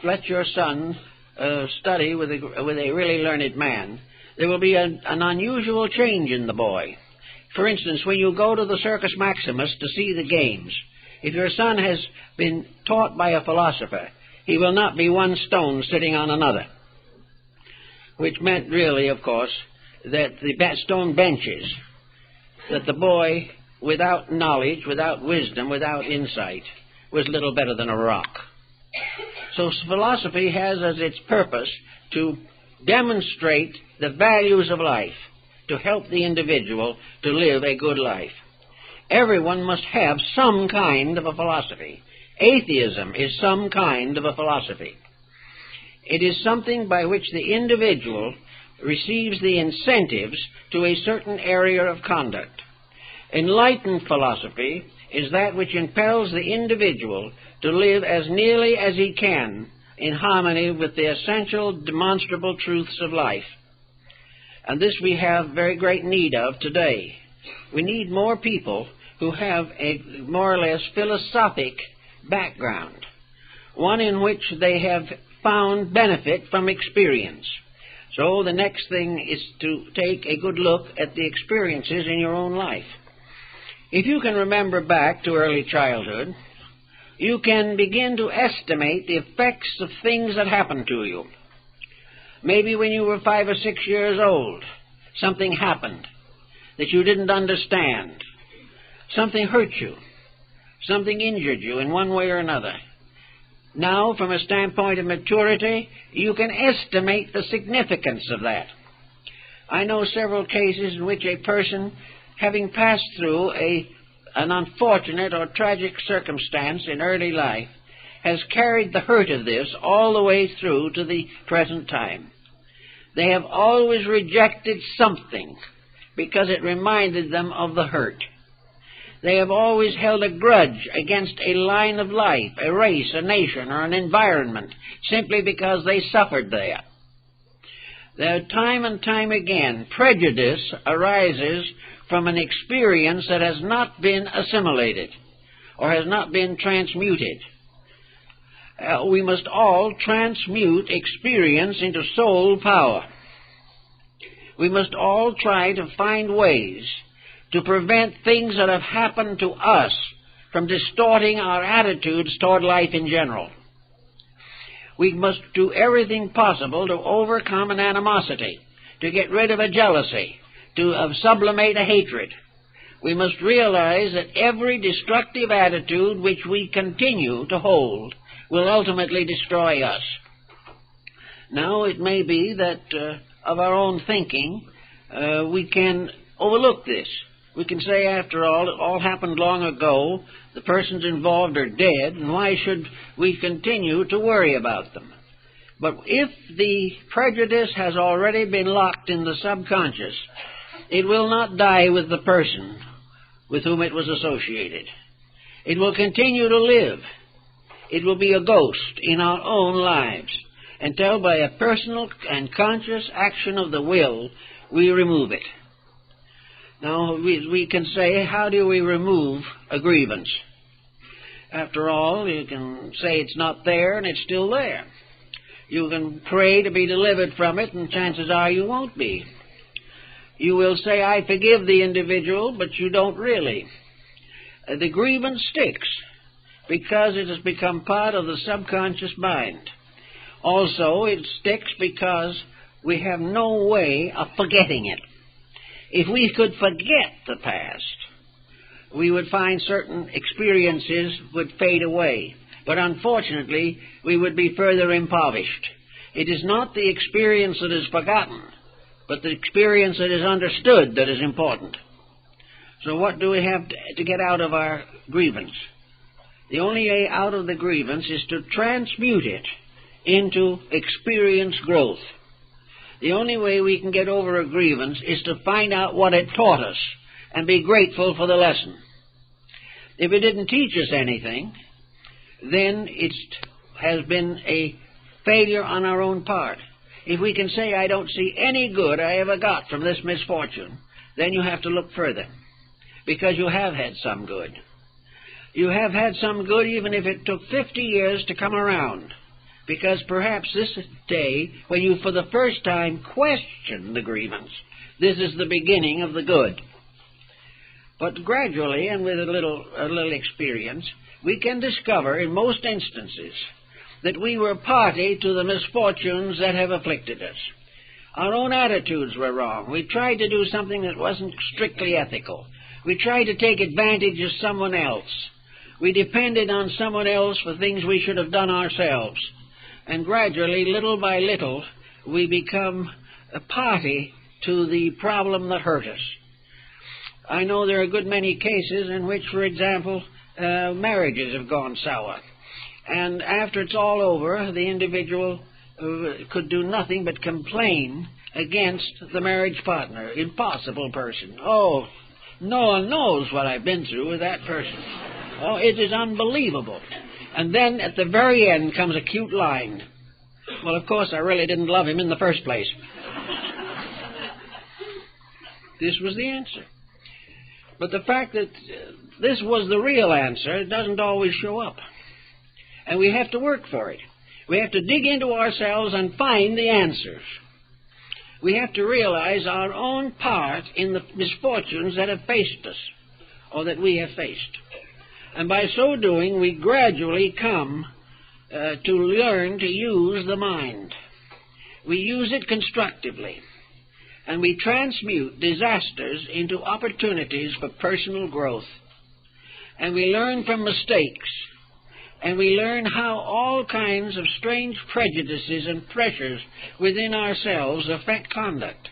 let your son study with a really learned man, there will be an unusual change in the boy. For instance, when you go to the Circus Maximus to see the games, if your son has been taught by a philosopher, he will not be one stone sitting on another. Which meant really, of course, that the stone benches, that the boy, without knowledge, without wisdom, without insight, was little better than a rock. So philosophy has as its purpose to demonstrate the values of life, to help the individual to live a good life. Everyone must have some kind of a philosophy. Atheism is some kind of a philosophy. It is something by which the individual receives the incentives to a certain area of conduct. Enlightened philosophy is that which impels the individual to live as nearly as he can in harmony with the essential demonstrable truths of life. And this we have very great need of today. We need more people who have a more or less philosophic background, one in which they have found benefit from experience. So the next thing is to take a good look at the experiences in your own life. If you can remember back to early childhood, you can begin to estimate the effects of things that happened to you. Maybe when you were 5 or 6 years old, something happened that you didn't understand. Something hurt you. Something injured you in one way or another. Now, from a standpoint of maturity, you can estimate the significance of that. I know several cases in which a person, having passed through an unfortunate or tragic circumstance in early life, has carried the hurt of this all the way through to the present time. They have always rejected something because it reminded them of the hurt. They have always held a grudge against a line of life, a race, a nation, or an environment, simply because they suffered there. Time and time again, prejudice arises from an experience that has not been assimilated or has not been transmuted. We must all transmute experience into soul power. We must all try to find ways to prevent things that have happened to us from distorting our attitudes toward life in general. We must do everything possible to overcome an animosity, to get rid of a jealousy, to sublimate a hatred. We must realize that every destructive attitude which we continue to hold will ultimately destroy us. Now, it may be that of our own thinking, we can overlook this. We can say, after all, it all happened long ago, the persons involved are dead, and why should we continue to worry about them? But if the prejudice has already been locked in the subconscious, it will not die with the person with whom it was associated. It will continue to live. It will be a ghost in our own lives until, by a personal and conscious action of the will, we remove it. Now, we can say, how do we remove a grievance? After all, you can say it's not there and it's still there. You can pray to be delivered from it, and chances are you won't be. You will say, I forgive the individual, but you don't really. The grievance sticks because it has become part of the subconscious mind. Also, it sticks because we have no way of forgetting it. If we could forget the past, we would find certain experiences would fade away. But unfortunately, we would be further impoverished. It is not the experience that is forgotten, but the experience that is understood that is important. So what do we have to get out of our grievance? The only way out of the grievance is to transmute it into experience growth. The only way we can get over a grievance is to find out what it taught us and be grateful for the lesson. If it didn't teach us anything, then it has been a failure on our own part. If we can say, I don't see any good I ever got from this misfortune, then you have to look further, because you have had some good. You have had some good even if it took 50 years to come around, because perhaps this day, when you for the first time question the grievance, this is the beginning of the good. But gradually, and with a little experience, we can discover in most instances that we were party to the misfortunes that have afflicted us. Our own attitudes were wrong. We tried to do something that wasn't strictly ethical. We tried to take advantage of someone else. We depended on someone else for things we should have done ourselves. And gradually, little by little, we become a party to the problem that hurt us. I know there are a good many cases in which, for example, marriages have gone sour. And after it's all over, the individual could do nothing but complain against the marriage partner. Impossible person. Oh, no one knows what I've been through with that person. Oh, it is unbelievable. And then at the very end comes a cute line. Well, of course, I really didn't love him in the first place. This was the answer. But the fact that this was the real answer doesn't always show up. And we have to work for it. We have to dig into ourselves and find the answers. We have to realize our own part in the misfortunes that have faced us, or that we have faced. And by so doing, we gradually come to learn to use the mind. We use it constructively. And we transmute disasters into opportunities for personal growth. And we learn from mistakes. And we learn how all kinds of strange prejudices and pressures within ourselves affect conduct.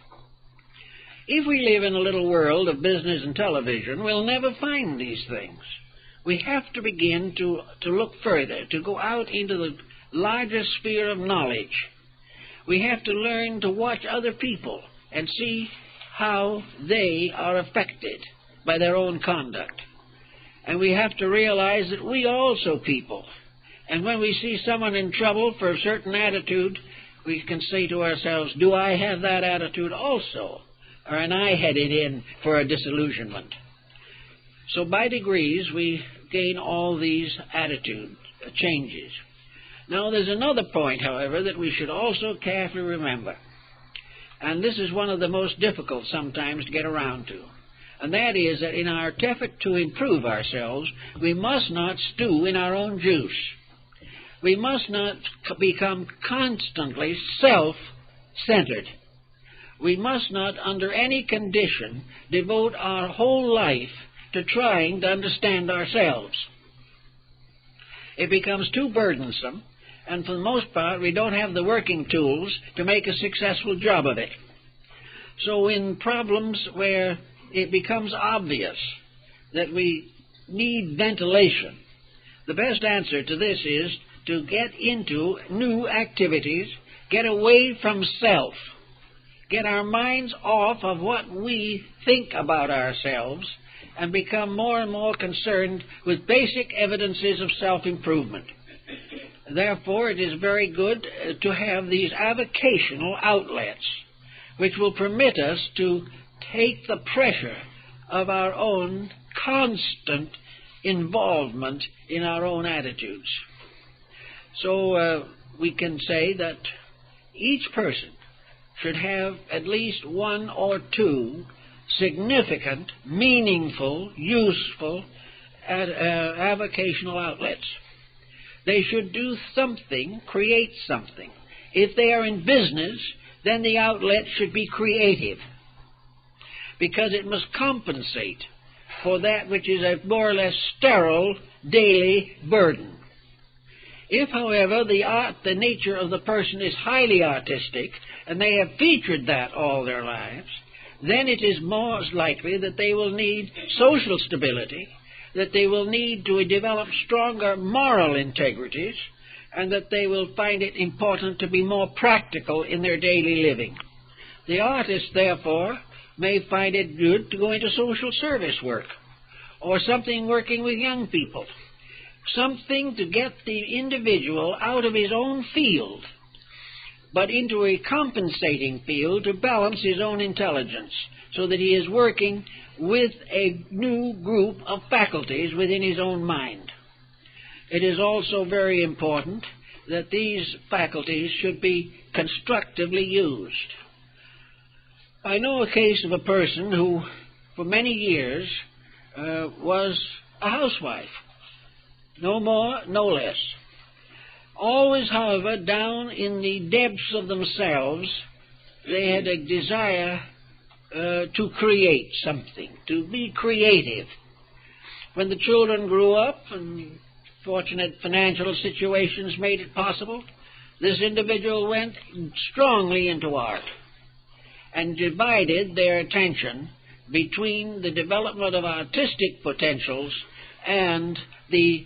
If we live in a little world of business and television, we'll never find these things. We have to begin to look further, to go out into the larger sphere of knowledge. We have to learn to watch other people and see how they are affected by their own conduct. And we have to realize that we are also people. And when we see someone in trouble for a certain attitude, we can say to ourselves, do I have that attitude also? Or am I headed in for a disillusionment? So by degrees, we gain all these attitude changes. Now, there's another point, however, that we should also carefully remember. And this is one of the most difficult sometimes to get around to. And that is that in our effort to improve ourselves, we must not stew in our own juice. We must not become constantly self-centered. We must not, under any condition, devote our whole life to trying to understand ourselves. It becomes too burdensome, and for the most part, we don't have the working tools to make a successful job of it. So in problems where it becomes obvious that we need ventilation, the best answer to this is to get into new activities, get away from self, get our minds off of what we think about ourselves, and become more and more concerned with basic evidences of self-improvement. Therefore, it is very good to have these avocational outlets, which will permit us to take the pressure of our own constant involvement in our own attitudes. So we can say that each person should have at least one or two significant, meaningful, useful avocational outlets. They should do something, create something. If they are in business, then the outlet should be creative, because it must compensate for that which is a more or less sterile daily burden. If, however, the nature of the person is highly artistic, and they have featured that all their lives, then it is most likely that they will need social stability, that they will need to develop stronger moral integrities, and that they will find it important to be more practical in their daily living. The artist, therefore, may find it good to go into social service work, or something working with young people, something to get the individual out of his own field, but into a compensating field to balance his own intelligence, so that he is working with a new group of faculties within his own mind. It is also very important that these faculties should be constructively used. I know a case of a person who, for many years, was a housewife. No more, no less. Always, however, down in the depths of themselves, they had a desire to create something, to be creative. When the children grew up and fortunate financial situations made it possible, this individual went strongly into art and divided their attention between the development of artistic potentials and the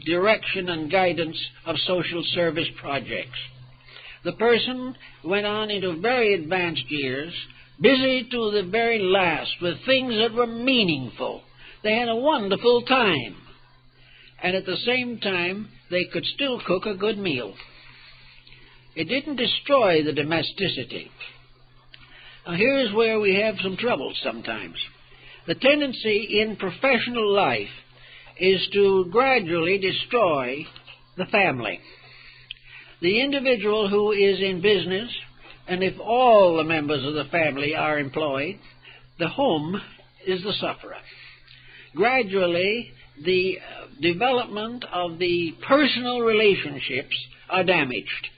direction and guidance of social service projects. The person went on into very advanced years, busy to the very last with things that were meaningful. They had a wonderful time, and at the same time they could still cook a good meal. It didn't destroy the domesticity. Now here's where we have some trouble sometimes. The tendency in professional life is to gradually destroy the family. The individual who is in business, and if all the members of the family are employed, the home is the sufferer. Gradually, the development of the personal relationships are damaged.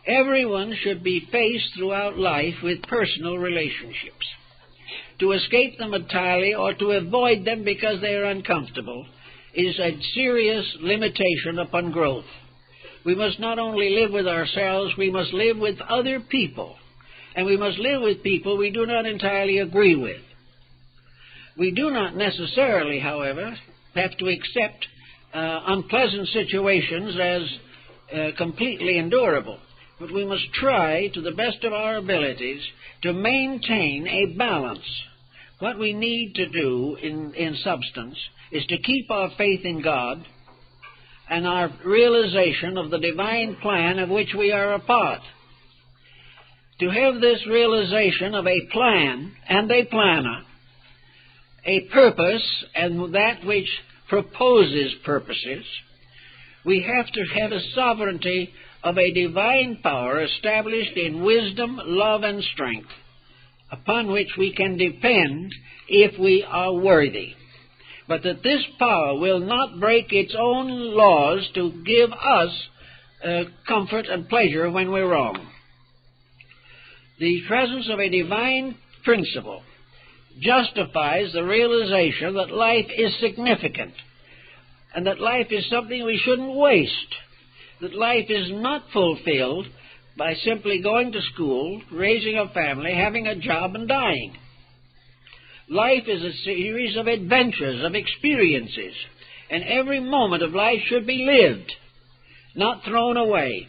Everyone should be faced throughout life with personal relationships. To escape them entirely or to avoid them because they are uncomfortable is a serious limitation upon growth. We must not only live with ourselves, we must live with other people. And we must live with people we do not entirely agree with. We do not necessarily, however, have to accept unpleasant situations as completely endurable. But we must try, to the best of our abilities, to maintain a balance What we need to do in substance is to keep our faith in God and our realization of the divine plan of which we are a part. To have this realization of a plan and a planner, a purpose and that which proposes purposes, we have to have a sovereignty of a divine power established in wisdom, love, and strength, upon which we can depend if we are worthy. But that this power will not break its own laws to give us comfort and pleasure when we're wrong. The presence of a divine principle justifies the realization that life is significant and that life is something we shouldn't waste, that life is not fulfilled by simply going to school, raising a family, having a job, and dying. Life is a series of adventures, of experiences, and every moment of life should be lived, not thrown away.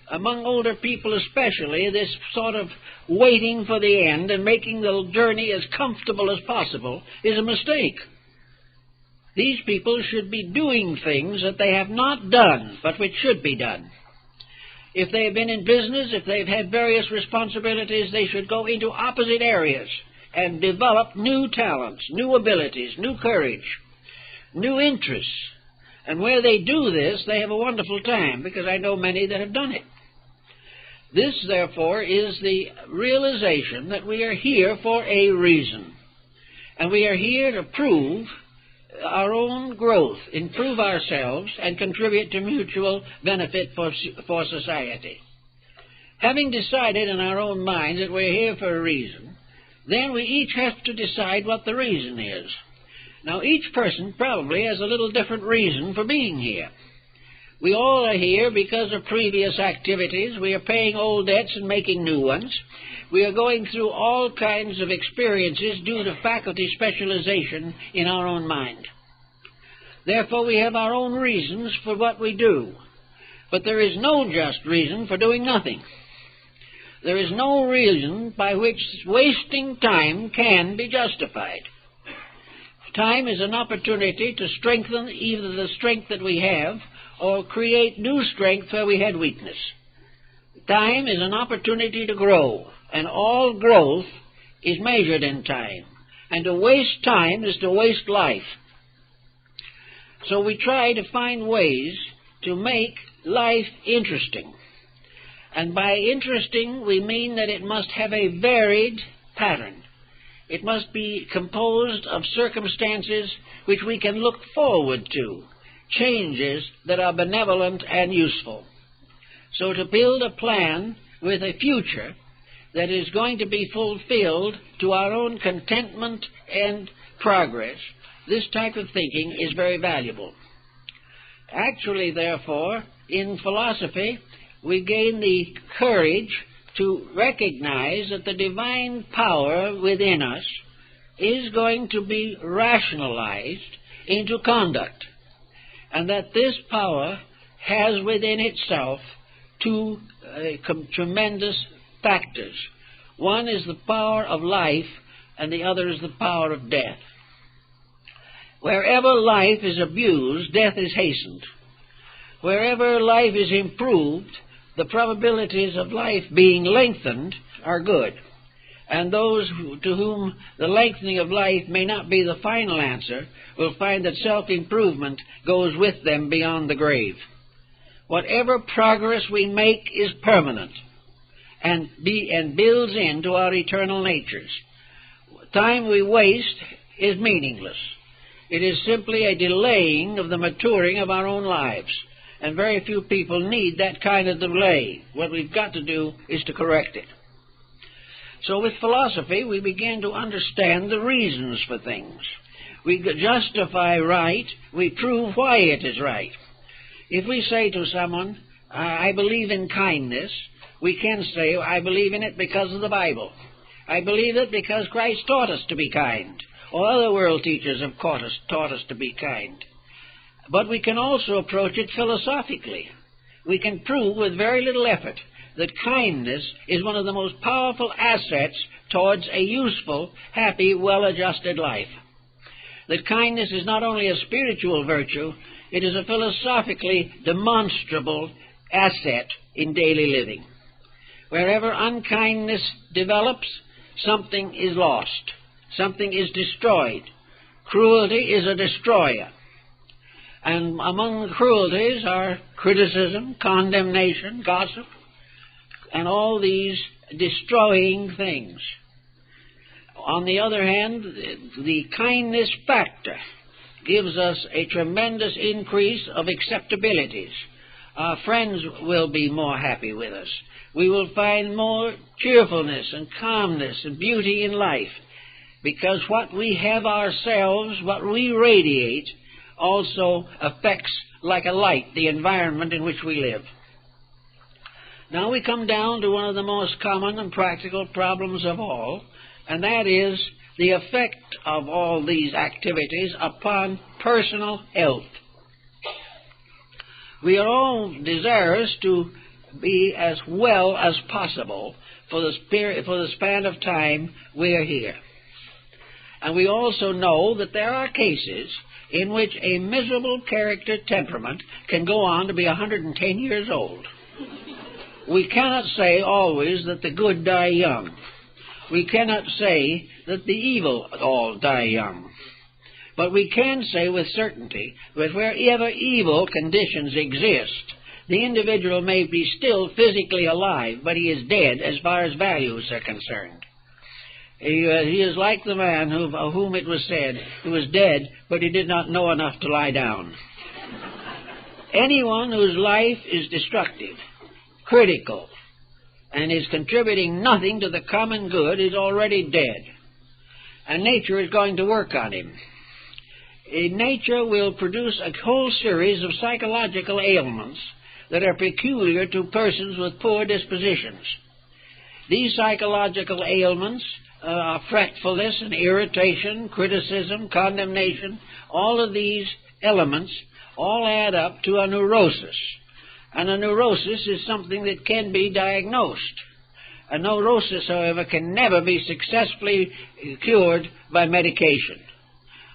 Among older people especially, this sort of waiting for the end and making the journey as comfortable as possible is a mistake. These people should be doing things that they have not done, but which should be done. If they have been in business, if they've had various responsibilities, they should go into opposite areas and develop new talents, new abilities, new courage, new interests. And where they do this, they have a wonderful time, because I know many that have done it. This, therefore, is the realization that we are here for a reason. And we are here to prove our own growth, improve ourselves, and contribute to mutual benefit for society. Having decided in our own minds that we're here for a reason, then we each have to decide what the reason is. Now, each person probably has a little different reason for being here. We all are here because of previous activities. We are paying old debts and making new ones. We are going through all kinds of experiences due to faculty specialization in our own mind. Therefore, we have our own reasons for what we do. But there is no just reason for doing nothing. There is no reason by which wasting time can be justified. Time is an opportunity to strengthen either the strength that we have or create new strength where we had weakness. Time is an opportunity to grow, and all growth is measured in time. And to waste time is to waste life. So we try to find ways to make life interesting. And by interesting, we mean that it must have a varied pattern. It must be composed of circumstances which we can look forward to, changes that are benevolent and useful. So to build a plan with a future that is going to be fulfilled to our own contentment and progress, this type of thinking is very valuable. Actually, therefore, in philosophy, we gain the courage to recognize that the divine power within us is going to be rationalized into conduct, and that this power has within itself two tremendous factors. One is the power of life, and the other is the power of death. Wherever life is abused, death is hastened. Wherever life is improved, the probabilities of life being lengthened are good. And those to whom the lengthening of life may not be the final answer will find that self-improvement goes with them beyond the grave. Whatever progress we make is permanent and builds into our eternal natures. Time we waste is meaningless. It is simply a delaying of the maturing of our own lives. And very few people need that kind of delay. What we've got to do is to correct it. So with philosophy, we begin to understand the reasons for things. We justify right, we prove why it is right. If we say to someone, I believe in kindness, we can say, I believe in it because of the Bible. I believe it because Christ taught us to be kind, or other world teachers have taught us to be kind. But we can also approach it philosophically. We can prove with very little effort that kindness is one of the most powerful assets towards a useful, happy, well-adjusted life. That kindness is not only a spiritual virtue, it is a philosophically demonstrable asset in daily living. Wherever unkindness develops, something is lost. Something is destroyed. Cruelty is a destroyer. And among the cruelties are criticism, condemnation, gossip, and all these destroying things. On the other hand, the kindness factor gives us a tremendous increase of acceptabilities. Our friends will be more happy with us. We will find more cheerfulness and calmness and beauty in life, because what we have ourselves, what we radiate, also affects like a light the environment in which we live. Now we come down to one of the most common and practical problems of all, and that is the effect of all these activities upon personal health. We are all desirous to be as well as possible for the span of time we are here. And we also know that there are cases in which a miserable character temperament can go on to be 110 years old. We cannot say always that the good die young. We cannot say that the evil all die young. But we can say with certainty that wherever evil conditions exist, the individual may be still physically alive, but he is dead as far as values are concerned. He is like the man of whom it was said, he was dead, but he did not know enough to lie down. Anyone whose life is destructive, critical, and is contributing nothing to the common good is already dead. And nature is going to work on him. Nature will produce a whole series of psychological ailments that are peculiar to persons with poor dispositions. These psychological ailments are fretfulness and irritation, criticism, condemnation. All of these elements all add up to a neurosis. And a neurosis is something that can be diagnosed. A neurosis, however, can never be successfully cured by medication.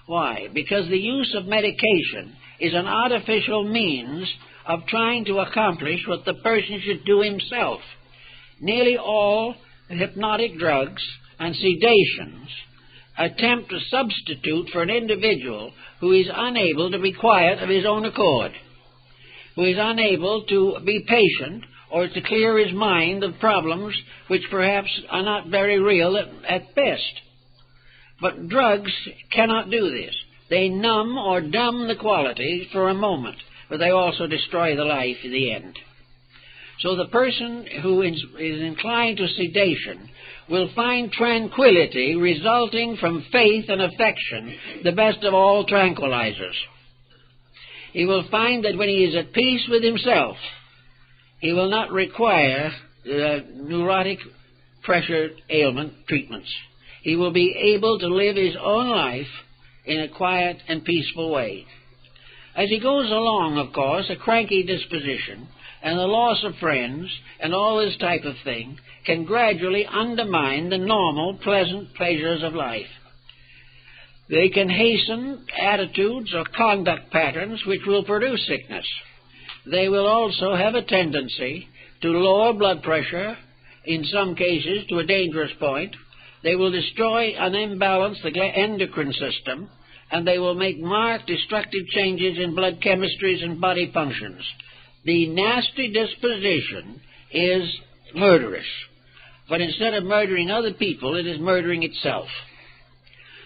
Why? Because the use of medication is an artificial means of trying to accomplish what the person should do himself. Nearly all hypnotic drugs and sedations attempt to substitute for an individual who is unable to be quiet of his own accord, who is unable to be patient or to clear his mind of problems which perhaps are not very real at best. But drugs cannot do this. They numb or dumb the quality for a moment, but they also destroy the life in the end. So the person who is inclined to sedation will find tranquility resulting from faith and affection, the best of all tranquilizers. He will find that when he is at peace with himself, he will not require neurotic pressure ailment treatments. He will be able to live his own life in a quiet and peaceful way. As he goes along, of course, a cranky disposition and the loss of friends and all this type of thing can gradually undermine the normal, pleasant pleasures of life. They can hasten attitudes or conduct patterns which will produce sickness. They will also have a tendency to lower blood pressure, in some cases to a dangerous point. They will destroy and imbalance the endocrine system, and they will make marked destructive changes in blood chemistries and body functions. The nasty disposition is murderous, but instead of murdering other people, it is murdering itself.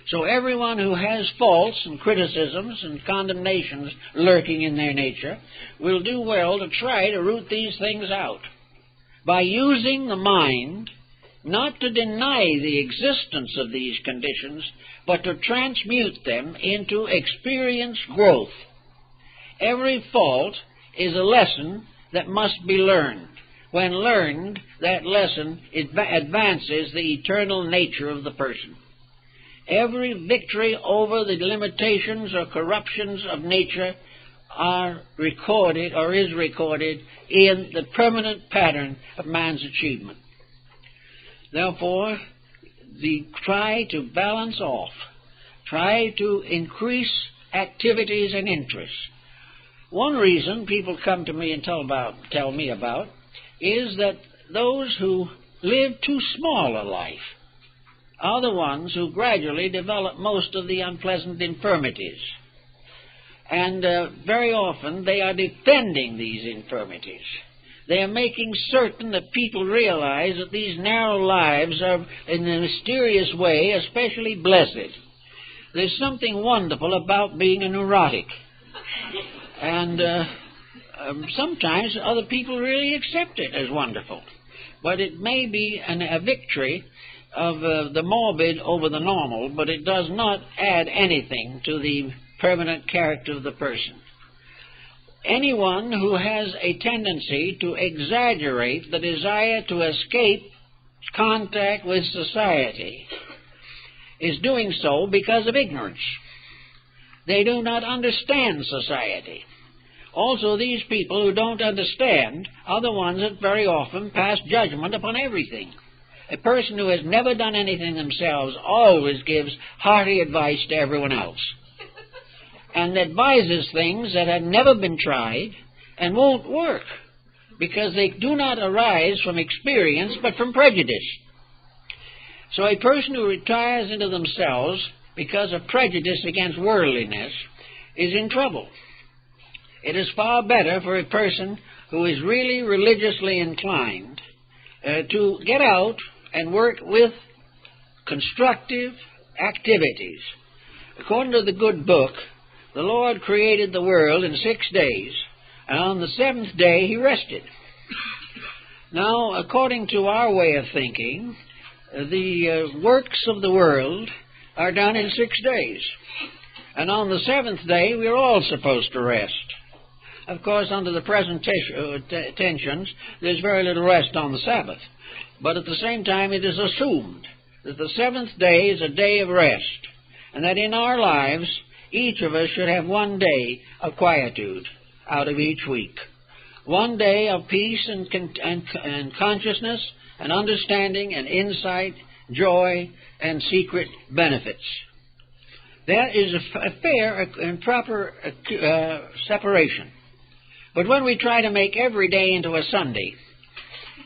So everyone who has faults and criticisms and condemnations lurking in their nature will do well to try to root these things out by using the mind not to deny the existence of these conditions, but to transmute them into experience growth. Every fault is a lesson that must be learned. When learned, that lesson advances the eternal nature of the person. Every victory over the limitations or corruptions of nature are recorded or is recorded in the permanent pattern of man's achievement. Therefore, try to balance off, try to increase activities and interests. One reason people come to me and tell me about is that those who live too small a life are the ones who gradually develop most of the unpleasant infirmities. And very often they are defending these infirmities. They are making certain that people realize that these narrow lives are, in a mysterious way, especially blessed. There's something wonderful about being a neurotic. And sometimes other people really accept it as wonderful. But it may be a victory of the morbid over the normal, but it does not add anything to the permanent character of the person. Anyone who has a tendency to exaggerate the desire to escape contact with society is doing so because of ignorance. They do not understand society. Also, these people who don't understand are the ones that very often pass judgment upon everything. A person who has never done anything themselves always gives hearty advice to everyone else, and advises things that have never been tried and won't work, because they do not arise from experience but from prejudice. So a person who retires into themselves because of prejudice against worldliness is in trouble. It is far better for a person who is really religiously inclined to get out and work with constructive activities. According to the good book, the Lord created the world in 6 days, and on the seventh day He rested. Now, according to our way of thinking, the works of the world are done in 6 days, and on the seventh day we are all supposed to rest. Of course, under the present tensions, there's very little rest on the Sabbath. But at the same time, it is assumed that the seventh day is a day of rest, and that in our lives, each of us should have 1 day of quietude out of each week. 1 day of peace and consciousness and understanding and insight, joy, and secret benefits. That is a fair and proper separation. But when we try to make every day into a Sunday,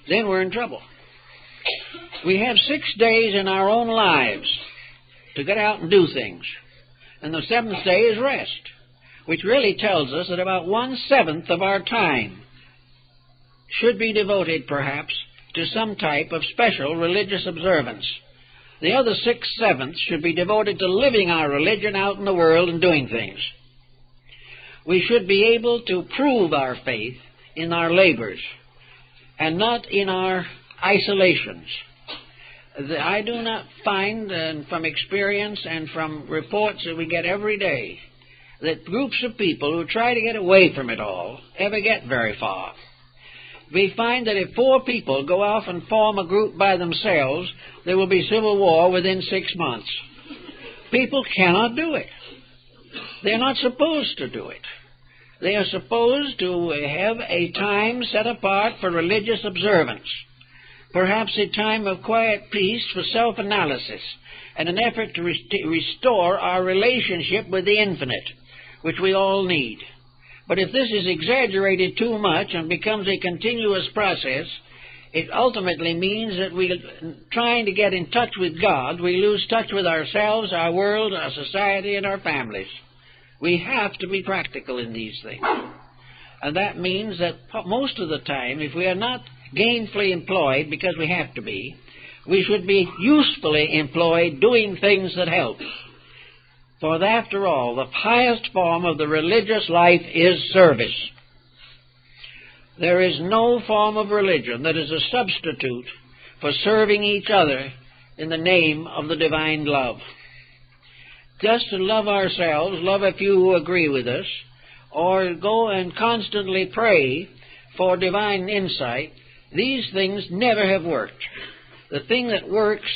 then we're in trouble. We have 6 days in our own lives to get out and do things. And the seventh day is rest, which really tells us that about 1/7 of our time should be devoted, perhaps, to some type of special religious observance. The other 6/7 should be devoted to living our religion out in the world and doing things. We should be able to prove our faith in our labors and not in our isolations. I do not find, and from experience and from reports that we get every day, that groups of people who try to get away from it all ever get very far. We find that if 4 people go off and form a group by themselves, there will be civil war within 6 months. People cannot do it. They're not supposed to do it. They are supposed to have a time set apart for religious observance, perhaps a time of quiet peace for self-analysis, and an effort to restore our relationship with the infinite, which we all need. But if this is exaggerated too much and becomes a continuous process, it ultimately means that trying to get in touch with God, we lose touch with ourselves, our world, our society, and our families. We have to be practical in these things. And that means that most of the time, if we are not gainfully employed, because we have to be, we should be usefully employed doing things that help. For after all, the highest form of the religious life is service. There is no form of religion that is a substitute for serving each other in the name of the divine love. Just to love ourselves, love a few who agree with us, or go and constantly pray for divine insight, these things never have worked. The thing that works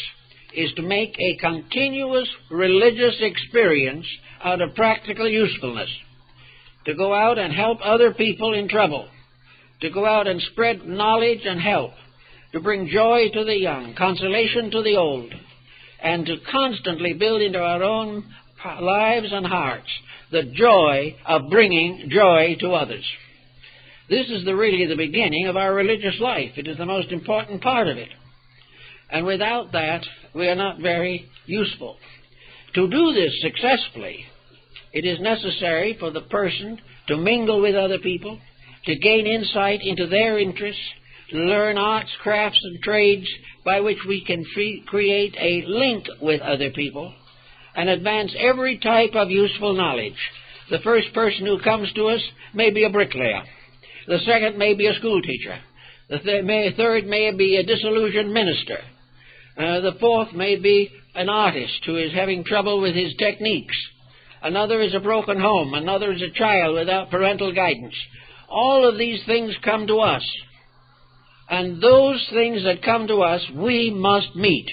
is to make a continuous religious experience out of practical usefulness, to go out and help other people in trouble, to go out and spread knowledge and help, to bring joy to the young, consolation to the old, and to constantly build into our own lives and hearts the joy of bringing joy to others. This is really the beginning of our religious life. It is the most important part of it. And without that, we are not very useful. To do this successfully, it is necessary for the person to mingle with other people, to gain insight into their interests, to learn arts, crafts, and trades by which we can create a link with other people and advance every type of useful knowledge. The first person who comes to us may be a bricklayer. The second may be a schoolteacher. The third may be a disillusioned minister. The fourth may be an artist who is having trouble with his techniques. Another is a broken home. Another is a child without parental guidance. All of these things come to us. And those things that come to us, we must meet.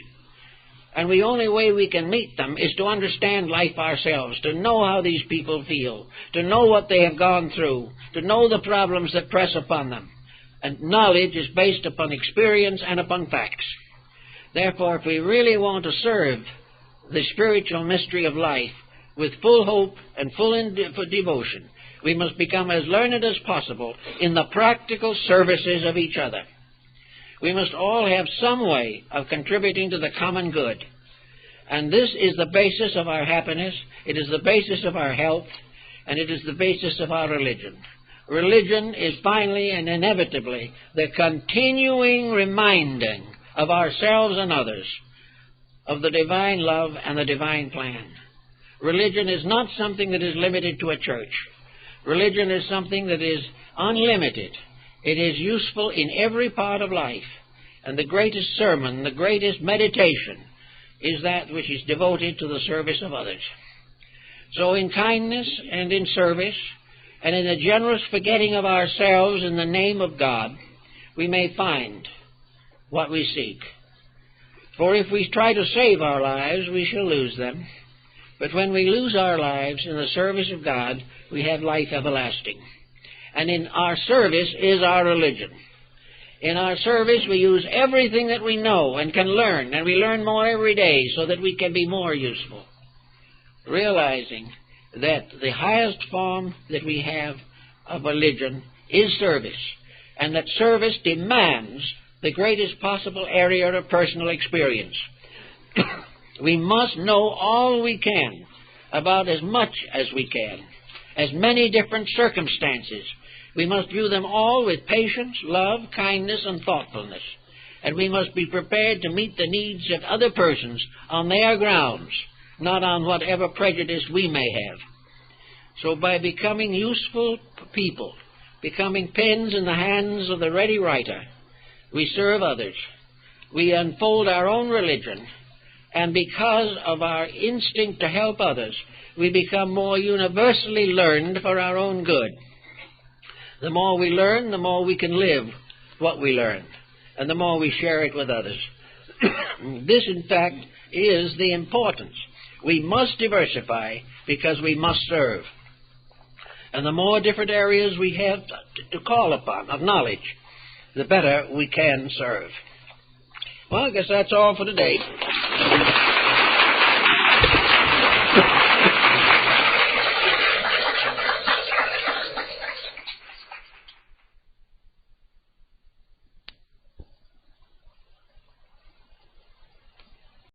And the only way we can meet them is to understand life ourselves, to know how these people feel, to know what they have gone through, to know the problems that press upon them. And knowledge is based upon experience and upon facts. Therefore, if we really want to serve the spiritual mystery of life with full hope and full devotion, we must become as learned as possible in the practical services of each other. We must all have some way of contributing to the common good. And this is the basis of our happiness, it is the basis of our health, and it is the basis of our religion. Religion is finally and inevitably the continuing reminding of ourselves and others of the divine love and the divine plan. Religion is not something that is limited to a church. Religion is something that is unlimited. It is useful in every part of life. And the greatest sermon, the greatest meditation, is that which is devoted to the service of others. So in kindness and in service, and in a generous forgetting of ourselves in the name of God, we may find what we seek. For if we try to save our lives, we shall lose them. But when we lose our lives in the service of God, we have life everlasting. And in our service is our religion. In our service we use everything that we know and can learn, and we learn more every day so that we can be more useful. Realizing that the highest form that we have of religion is service, and that service demands the greatest possible area of personal experience. We must know all we can about as much as we can, as many different circumstances. We must view them all with patience, love, kindness, and thoughtfulness. And we must be prepared to meet the needs of other persons on their grounds, not on whatever prejudice we may have. So by becoming useful people, becoming pens in the hands of the ready writer, we serve others. We unfold our own religion, and because of our instinct to help others, we become more universally learned for our own good. The more we learn, the more we can live what we learn, and the more we share it with others. This, in fact, is the importance. We must diversify because we must serve. And the more different areas we have to call upon of knowledge, the better we can serve. Well, I guess that's all for today.